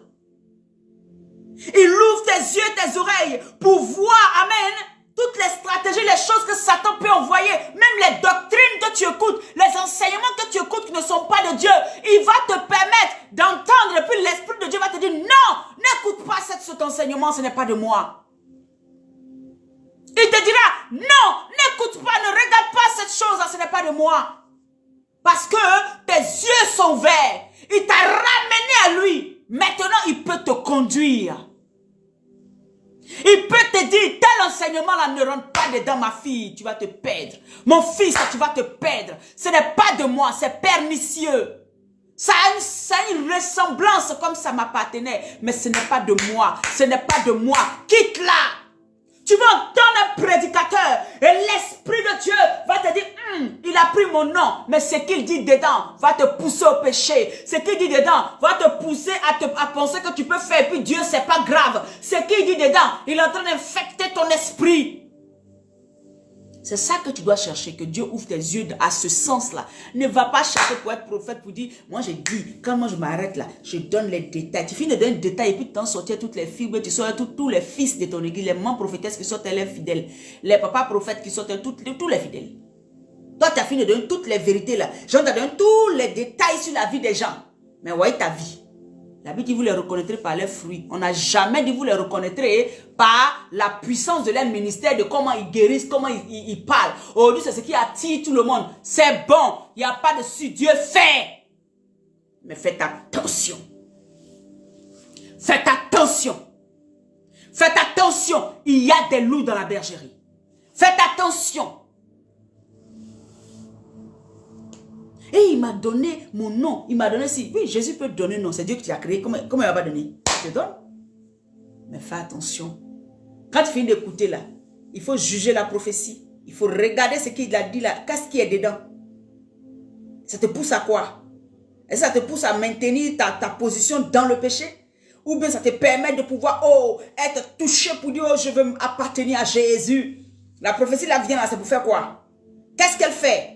Il ouvre tes yeux et tes oreilles pour voir, amen, toutes les stratégies, les choses que Satan peut envoyer, même les doctrines que tu écoutes, les enseignements que tu écoutes qui ne sont pas de Dieu. Il va te permettre d'entendre et puis l'Esprit de Dieu va te dire, non, n'écoute pas cet enseignement, ce n'est pas de moi. Il te dira, non, n'écoute pas, ne regarde pas cette chose-là, ce n'est pas de moi. Parce que tes yeux sont verts. Il t'a ramené à lui. Maintenant, il peut te conduire. Il peut te dire, tel enseignement-là ne rentre pas dedans, ma fille, tu vas te perdre. Mon fils, tu vas te perdre. Ce n'est pas de moi, c'est pernicieux. Ça a une ressemblance comme ça m'appartenait. Mais ce n'est pas de moi, ce n'est pas de moi. Quitte-la. Tu vas entendre un prédicateur et l'Esprit de Dieu va te dire, il a pris mon nom, mais ce qu'il dit dedans va te pousser au péché. Ce qu'il dit dedans va te pousser à penser que tu peux faire et puis Dieu, c'est pas grave. Ce qu'il dit dedans, il est en train d'infecter ton esprit. C'est ça que tu dois chercher, que Dieu ouvre tes yeux à ce sens-là. Ne va pas chercher pour être prophète, pour dire, moi j'ai dit, quand moi je m'arrête là, je donne les détails. Tu finis de donner les détails et puis tu t'en sortir toutes les filles, tu sors tous les fils de ton église, les mamans prophétesses qui sortent les fidèles, les papas prophètes qui sortent tous les fidèles. Toi tu as fini de donner toutes les vérités là. Jean t'a donné tous les détails sur la vie des gens. Mais voyez ta vie. La Bible dit vous les reconnaîtrez par leurs fruits. On n'a jamais dit vous les reconnaîtrez par la puissance de leur ministère, de comment ils guérissent, comment ils parlent. Aujourd'hui, c'est ce qui attire tout le monde. C'est bon, il n'y a pas de dessus. Dieu fait. Mais faites attention. Faites attention. Faites attention. Il y a des loups dans la bergerie. Faites attention. Et il m'a donné mon nom. Il m'a donné si. Oui, Jésus peut te donner un nom. C'est Dieu qui t'a créé. Comment il va pas donner? Il te donne. Mais fais attention. Quand tu finis d'écouter là, il faut juger la prophétie. Il faut regarder ce qu'il a dit là. Qu'est-ce qui est dedans? Ça te pousse à quoi? Est-ce que ça te pousse à maintenir ta position dans le péché? Ou bien ça te permet de pouvoir être touché pour dire je veux appartenir à Jésus. La prophétie là vient là, c'est pour faire quoi? Qu'est-ce qu'elle fait?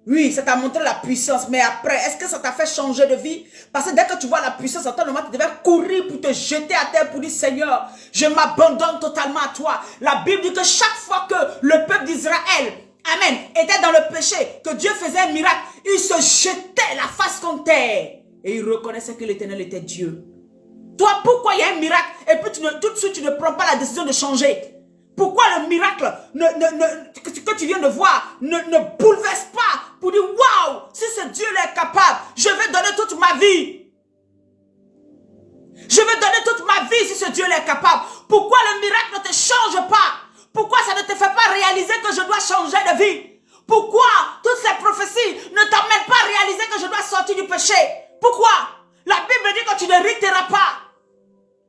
Oui, ça t'a montré la puissance, mais après, est-ce que ça t'a fait changer de vie? Parce que dès que tu vois la puissance, à ton moment, tu devais courir pour te jeter à terre pour dire, Seigneur, je m'abandonne totalement à toi. La Bible dit que chaque fois que le peuple d'Israël, amen, était dans le péché, que Dieu faisait un miracle, il se jetait la face contre terre. Et il reconnaissait que l'Éternel était Dieu. Toi, pourquoi il y a un miracle et puis tout de suite, tu ne prends pas la décision de changer? Pourquoi le miracle que tu viens de voir ne bouleverse pas pour dire, waouh, si ce Dieu est capable, je vais donner toute ma vie. Je vais donner toute ma vie si ce Dieu est capable. Pourquoi le miracle ne te change pas? Pourquoi ça ne te fait pas réaliser que je dois changer de vie? Pourquoi toutes ces prophéties ne t'emmènent pas à réaliser que je dois sortir du péché? Pourquoi? La Bible dit que tu n'hériteras pas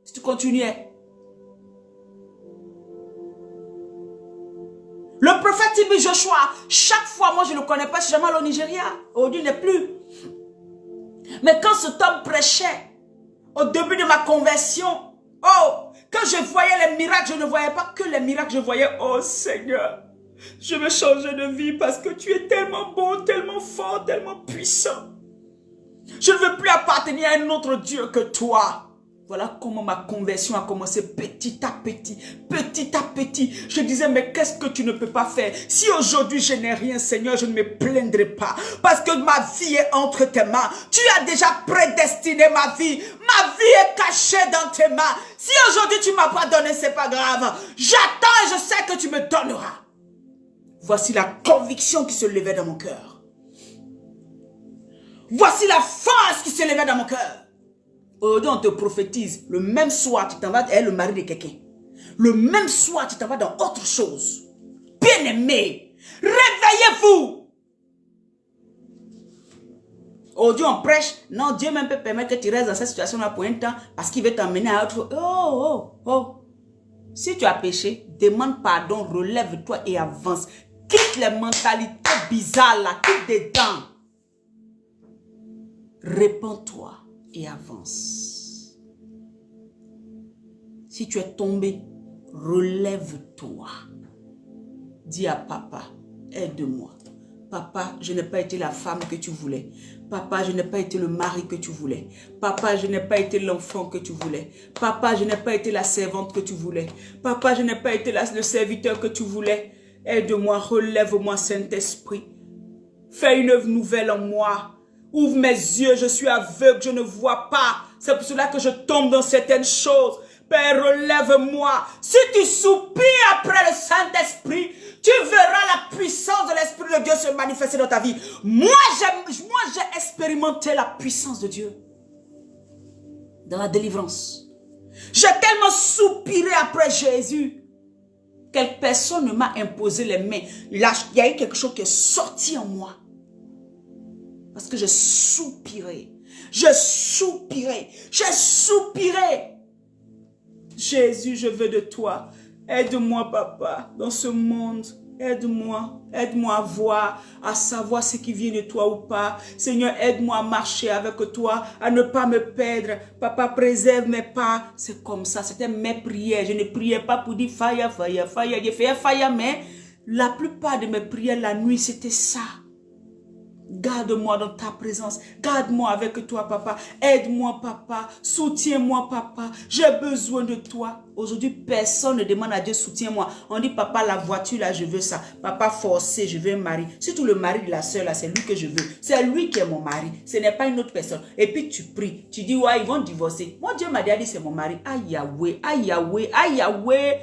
si tu continuais. Le prophète Tibi Joshua, chaque fois, moi je ne le connais pas, je suis jamais allé au Nigeria. Aujourd'hui, il n'est plus. Mais quand cet homme prêchait, au début de ma conversion, oh, quand je voyais les miracles, je ne voyais pas que les miracles, je voyais, oh Seigneur, je veux changer de vie parce que tu es tellement bon, tellement fort, tellement puissant. Je ne veux plus appartenir à un autre Dieu que toi. Voilà comment ma conversion a commencé petit à petit, petit à petit. Je disais, mais qu'est-ce que tu ne peux pas faire? Si aujourd'hui je n'ai rien, Seigneur, je ne me plaindrai pas. Parce que ma vie est entre tes mains. Tu as déjà prédestiné ma vie. Ma vie est cachée dans tes mains. Si aujourd'hui tu ne m'as pas donné, c'est pas grave. J'attends et je sais que tu me donneras. Voici la conviction qui se levait dans mon cœur. Voici la force qui se levait dans mon cœur. Aujourd'hui, on te prophétise. Le même soir, tu t'en vas être le mari de quelqu'un. Le même soir, tu t'en vas dans autre chose. Bien-aimé, réveillez-vous. Aujourd'hui, on prêche. Non, Dieu même peut permettre que tu restes dans cette situation-là pour un temps parce qu'il veut t'emmener à autre. Oh. Si tu as péché, demande pardon, relève-toi et avance. Quitte les mentalités bizarres là, quitte des dents. Répands-toi et avance. Si tu es tombé, relève-toi. Dis à papa, aide-moi. Papa, je n'ai pas été la femme que tu voulais. Papa, je n'ai pas été le mari que tu voulais. Papa, je n'ai pas été l'enfant que tu voulais. Papa, je n'ai pas été la servante que tu voulais. Papa, je n'ai pas été le serviteur que tu voulais. Aide-moi, relève-moi, Saint-Esprit. Fais une œuvre nouvelle en moi. Ouvre mes yeux, je suis aveugle, je ne vois pas. C'est pour cela que je tombe dans certaines choses. Père, relève-moi. Si tu soupires après le Saint-Esprit, tu verras la puissance de l'Esprit de Dieu se manifester dans ta vie. Moi, j'ai expérimenté la puissance de Dieu dans la délivrance. J'ai tellement soupiré après Jésus. Quelle personne ne m'a imposé les mains. Là, il y a eu quelque chose qui est sorti en moi. Parce que j'ai soupiré. J'ai soupiré. J'ai soupiré. Jésus, je veux de toi. Aide-moi, papa, dans ce monde. Aide-moi. Aide-moi à voir, à savoir ce qui vient de toi ou pas. Seigneur, aide-moi à marcher avec toi, à ne pas me perdre. Papa, préserve mes pas. C'est comme ça. C'était mes prières. Je ne priais pas pour dire fire, fire, fire. J'ai fait fire, mais la plupart de mes prières la nuit, c'était ça. Garde-moi dans ta présence. Garde-moi avec toi, papa. Aide-moi, papa. Soutiens-moi, papa. J'ai besoin de toi. Aujourd'hui, personne ne demande à Dieu, soutiens-moi. On dit, papa, la voiture, là, je veux ça. Papa, forcé, je veux un mari. Surtout le mari de la soeur, là, c'est lui que je veux. C'est lui qui est mon mari. Ce n'est pas une autre personne. Et puis, tu pries. Tu dis, ouais, ils vont divorcer. Moi, Dieu m'a dit, c'est mon mari. Aïe, Yahweh, aïe, Yahweh, aïe, Yahweh.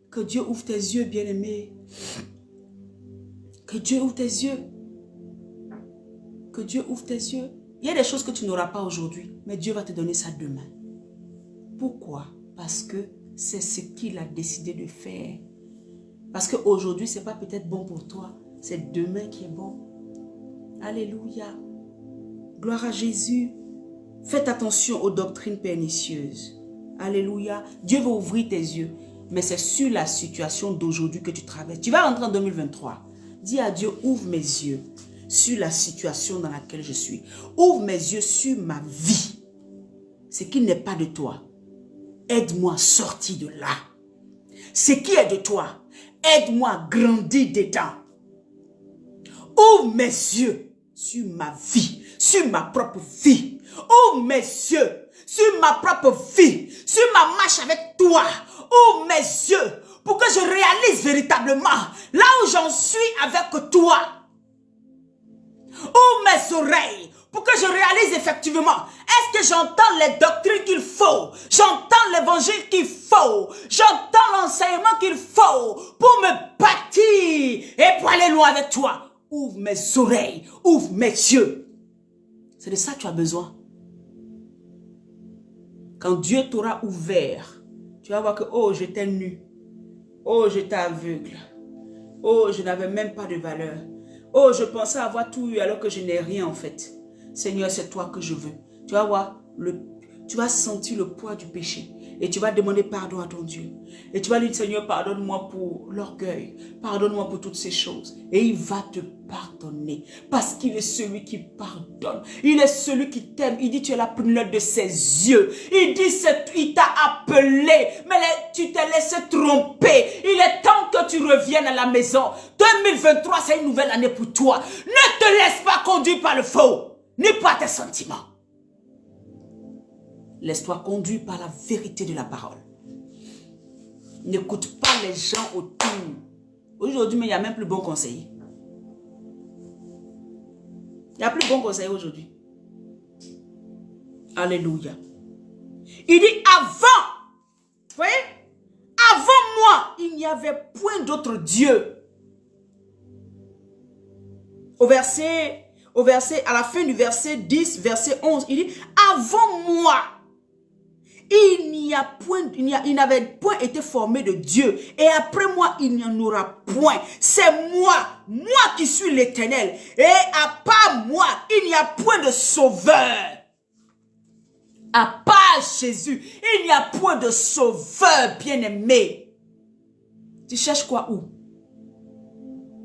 Que Dieu ouvre tes yeux, bien-aimé. Que Dieu ouvre tes yeux. Que Dieu ouvre tes yeux. Il y a des choses que tu n'auras pas aujourd'hui, mais Dieu va te donner ça demain. Pourquoi? Parce que c'est ce qu'il a décidé de faire. Parce qu'aujourd'hui, ce n'est pas peut-être bon pour toi, c'est demain qui est bon. Alléluia. Gloire à Jésus. Faites attention aux doctrines pernicieuses. Alléluia. Dieu va ouvrir tes yeux, mais c'est sur la situation d'aujourd'hui que tu traverses. Tu vas rentrer en 2023. Dis à Dieu, ouvre mes yeux sur la situation dans laquelle je suis. Ouvre mes yeux sur ma vie. Ce qui n'est pas de toi. Aide-moi à sortir de là. Ce qui est de toi. Aide-moi à grandir dedans. Ouvre mes yeux sur ma vie, sur ma propre vie. Ouvre mes yeux sur ma propre vie, sur ma marche avec toi. Ouvre mes yeux pour que je réalise véritablement là où j'en suis avec toi. Ouvre mes oreilles pour que je réalise effectivement. Est-ce que j'entends les doctrines qu'il faut? J'entends l'évangile qu'il faut. J'entends l'enseignement qu'il faut pour me bâtir et pour aller loin avec toi. Ouvre mes oreilles, ouvre mes yeux. C'est de ça que tu as besoin. Quand Dieu t'aura ouvert, tu vas voir que, oh, j'étais nu. Oh, j'étais aveugle. Oh, je n'avais même pas de valeur. Oh, je pensais avoir tout eu alors que je n'ai rien en fait. Seigneur, c'est toi que je veux. Tu vas voir, tu vas sentir le poids du péché. Et tu vas demander pardon à ton Dieu. Et tu vas lui dire, Seigneur, pardonne-moi pour l'orgueil. Pardonne-moi pour toutes ces choses. Et il va te pardonner. Parce qu'il est celui qui pardonne. Il est celui qui t'aime. Il dit, tu es la prunelle de ses yeux. Il dit, il t'a appelé. Mais tu t'es laissé tromper. Il est temps que tu reviennes à la maison. 2023, c'est une nouvelle année pour toi. Ne te laisse pas conduire par le faux. Ni par tes sentiments. Laisse-toi conduire par la vérité de la parole. N'écoute pas les gens autour. Aujourd'hui, mais il n'y a même plus bon conseiller. Il n'y a plus bon conseiller aujourd'hui. Alléluia. Il dit avant, vous voyez, avant moi, il n'y avait point d'autre Dieu. À la fin du verset 10, verset 11, il dit, avant moi, il n'avait point été formé de Dieu. Et après moi, il n'y en aura point. C'est moi qui suis l'Éternel. Et à part moi, il n'y a point de sauveur. À part Jésus, il n'y a point de sauveur, bien-aimé. Tu cherches quoi où?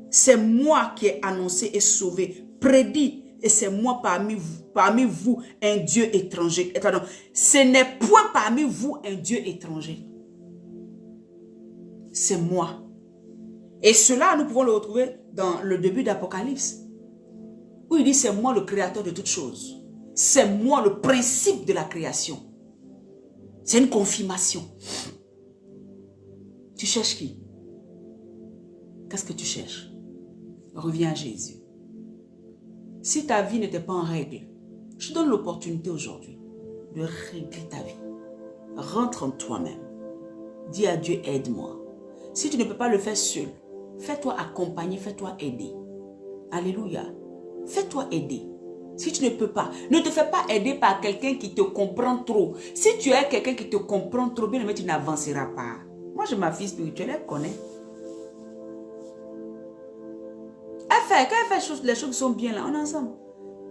C'est moi qui ai annoncé et sauvé, prédit. Et c'est moi parmi vous un Dieu étranger. Pardon, ce n'est point parmi vous un Dieu étranger. C'est moi. Et cela, nous pouvons le retrouver dans le début d'Apocalypse. Où il dit, c'est moi le créateur de toutes choses. C'est moi le principe de la création. C'est une confirmation. Tu cherches qui? Qu'est-ce que tu cherches? Reviens à Jésus. Si ta vie n'était pas en règle, je te donne l'opportunité aujourd'hui de régler ta vie. Rentre en toi-même. Dis à Dieu, aide-moi. Si tu ne peux pas le faire seul, fais-toi accompagner, fais-toi aider. Alléluia. Fais-toi aider. Si tu ne peux pas, ne te fais pas aider par quelqu'un qui te comprend trop. Si tu es quelqu'un qui te comprend trop bien, mais tu n'avanceras pas. Moi, j'ai ma fille spirituelle, elle connaît. Quand elle fait les choses qui sont bien là, on est ensemble.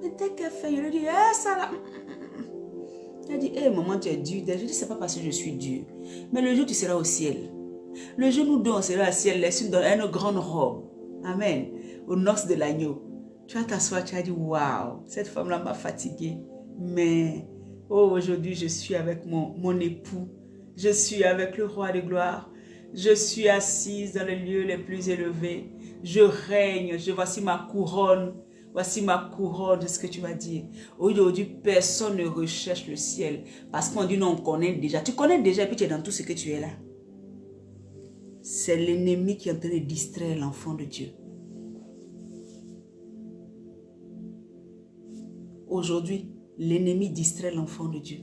Mais dès qu'elle fait, je lui dis, ça là. Elle dit, maman, tu es dure. Je dis, c'est pas parce que je suis dure. Mais le jour, tu seras au ciel. Le jour, nous deux, on sera au ciel, laissé dans une grande robe. Amen. Aux noces de l'agneau. Tu vas t'asseoir, tu vas dire, waouh, cette femme-là m'a fatiguée. Mais, aujourd'hui, je suis avec mon époux. Je suis avec le roi de gloire. Je suis assise dans les lieux les plus élevés. Je règne. Voici ma couronne. Voici ma couronne. C'est ce que tu vas dire. Aujourd'hui, personne ne recherche le ciel. Parce qu'on dit non, on connaît déjà. Tu connais déjà et puis tu es dans tout ce que tu es là. C'est l'ennemi qui est en train de distraire l'enfant de Dieu. Aujourd'hui, l'ennemi distrait l'enfant de Dieu.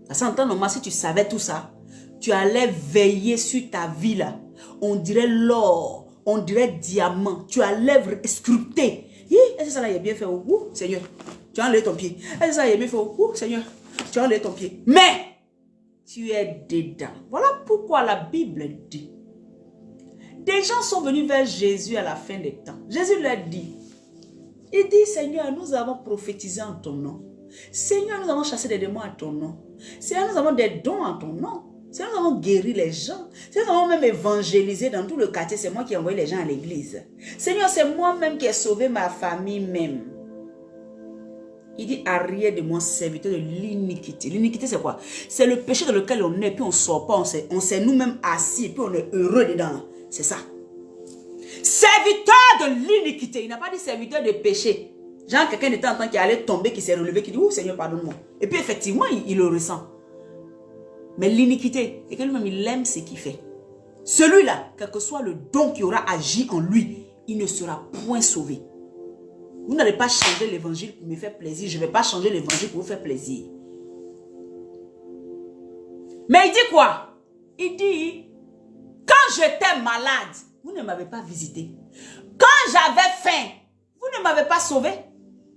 Parce qu'en temps normal, si tu savais tout ça, tu allais veiller sur ta vie là. On dirait l'or, on dirait diamant. Tu allais sculpter. Est-ce que ça là, il est bien fait? Seigneur, tu as enlevé ton pied. Est-ce que ça, il est bien fait? Seigneur, tu as enlevé ton pied. Mais, tu es dedans. Voilà pourquoi la Bible dit. Des gens sont venus vers Jésus à la fin des temps. Jésus leur dit. Il dit, Seigneur, nous avons prophétisé en ton nom. Seigneur, nous avons chassé des démons en ton nom. Seigneur, nous avons des dons en ton nom. Seigneur, nous avons guéri les gens. Seigneur, nous avons même évangélisé dans tout le quartier. C'est moi qui ai envoyé les gens à l'église. Seigneur, c'est moi-même qui ai sauvé ma famille même. Il dit, arrière de moi, serviteur de l'iniquité. L'iniquité, c'est quoi? C'est le péché dans lequel on est, puis on ne sort pas. On s'est nous-mêmes assis, puis on est heureux dedans. C'est ça. Serviteur de l'iniquité. Il n'a pas dit serviteur de péché. Genre quelqu'un de temps en temps qui allait tomber, qui s'est relevé, qui dit, oh Seigneur, pardonne-moi. Et puis effectivement, il le ressent. Mais l'iniquité, c'est que lui-même, il aime ce qu'il fait. Celui-là, quel que soit le don qui aura agi en lui, il ne sera point sauvé. Vous n'allez pas changer l'évangile pour me faire plaisir. Je ne vais pas changer l'évangile pour vous faire plaisir. Mais il dit quoi? Il dit, quand j'étais malade, vous ne m'avez pas visité. Quand j'avais faim, vous ne m'avez pas sauvé.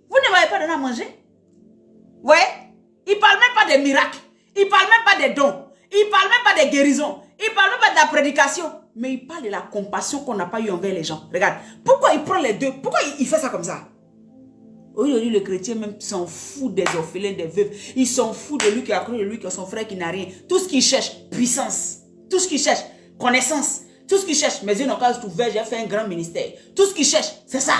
Vous ne m'avez pas donné à manger. Vous voyez? Il ne parle même pas des miracles. Il ne parle même pas des dons. Il ne parle même pas des guérisons. Il ne parle même pas de la prédication. Mais il parle de la compassion qu'on n'a pas eue envers les gens. Regarde, pourquoi il prend les deux? Pourquoi il fait ça comme ça? Aujourd'hui, le chrétien même s'en fout des orphelins, des veuves. Il s'en fout de lui qui a cru de lui, qui a son frère qui n'a rien. Tout ce qu'il cherche, puissance. Tout ce qu'il cherche, connaissance. Tout ce qu'il cherche, mes yeux n'ont pas ouvert, j'ai fait un grand ministère. Tout ce qu'il cherche, c'est ça.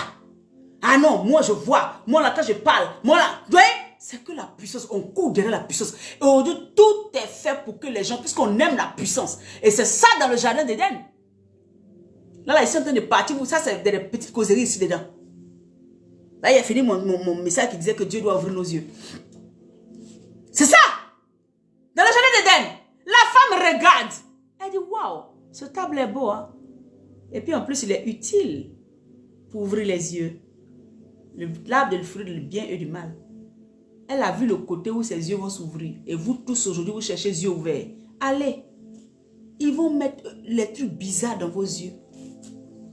Ah non, moi je vois. Moi là, quand je parle, moi là, vous voyez? C'est que la puissance, on court derrière la puissance. Et aujourd'hui, tout est fait pour que les gens, puisqu'on aime la puissance. Et c'est ça dans le jardin d'Éden. Là, ils sont en train de partir. Ça, c'est des petites causeries ici dedans. Là, il a fini mon message qui disait que Dieu doit ouvrir nos yeux. C'est ça. Dans le jardin d'Éden, la femme regarde. Elle dit, waouh, ce table est beau. Hein? Et puis en plus, il est utile pour ouvrir les yeux. L'arbre du fruit du bien et du mal. Elle a vu le côté où ses yeux vont s'ouvrir. Et vous tous aujourd'hui, vous cherchez les yeux ouverts. Allez. Ils vont mettre les trucs bizarres dans vos yeux.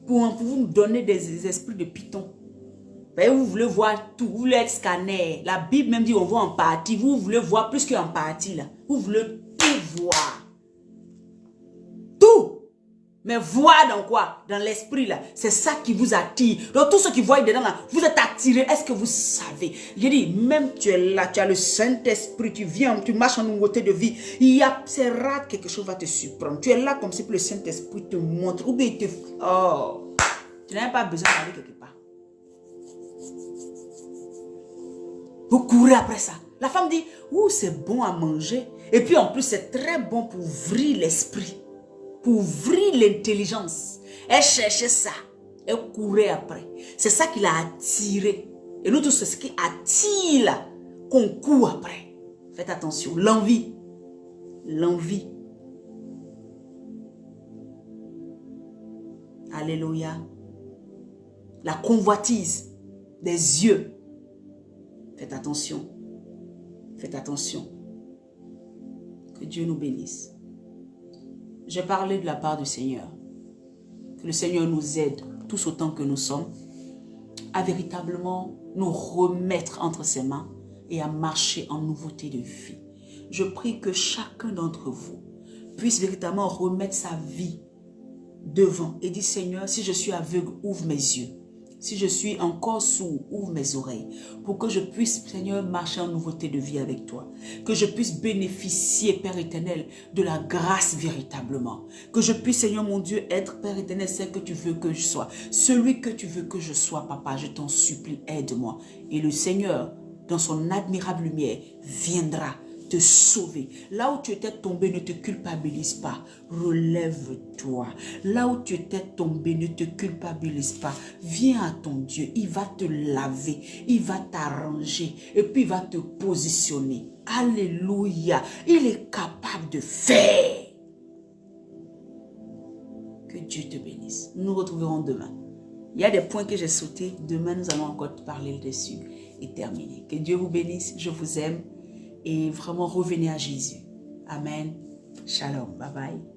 Pour vous donner des esprits de python. Vous voulez voir tout. Vous voulez être scanner. La Bible même dit on voit en partie. Vous voulez voir plus qu'en partie. Là. Vous voulez tout voir. Tout. Mais voir dans quoi? Dans l'esprit là. C'est ça qui vous attire. Donc tout ce qui voit dedans là, vous êtes attiré. Est-ce que vous savez? Je dis, même tu es là, tu as le Saint-Esprit, tu viens, tu marches en nouveauté de vie. C'est rare quelque chose va te surprendre. Tu es là comme si le Saint-Esprit te montre. Ou bien il te... Oh, tu n'as pas besoin d'aller quelque part. Vous courez après ça. La femme dit, ouh, c'est bon à manger. Et puis en plus, c'est très bon pour ouvrir l'esprit. Pour ouvrir l'intelligence. Elle cherchait ça. Elle courait après. C'est ça qui l'a attiré. Et nous tous, c'est ce qui attire là, qu'on court après. Faites attention. L'envie. L'envie. Alléluia. La convoitise des yeux. Faites attention. Faites attention. Que Dieu nous bénisse. J'ai parlé de la part du Seigneur. Que le Seigneur nous aide, tous autant que nous sommes, à véritablement nous remettre entre ses mains et à marcher en nouveauté de vie. Je prie que chacun d'entre vous puisse véritablement remettre sa vie devant et dire, Seigneur, si je suis aveugle, ouvre mes yeux. Si je suis encore sourd, ouvre mes oreilles pour que je puisse, Seigneur, marcher en nouveauté de vie avec toi. Que je puisse bénéficier, Père éternel, de la grâce véritablement. Que je puisse, Seigneur mon Dieu, être, Père éternel, celle que tu veux que je sois. Celui que tu veux que je sois, Papa, je t'en supplie, aide-moi. Et le Seigneur, dans son admirable lumière, viendra te sauver. Là où tu étais tombé, ne te culpabilise pas. Relève-toi. Là où tu étais tombé, ne te culpabilise pas. Viens à ton Dieu. Il va te laver. Il va t'arranger. Et puis il va te positionner. Alléluia. Il est capable de faire. Que Dieu te bénisse. Nous nous retrouverons demain. Il y a des points que j'ai sautés. Demain, nous allons encore parler dessus et terminer. Que Dieu vous bénisse. Je vous aime. Et vraiment revenez à Jésus. Amen. Shalom. Bye bye.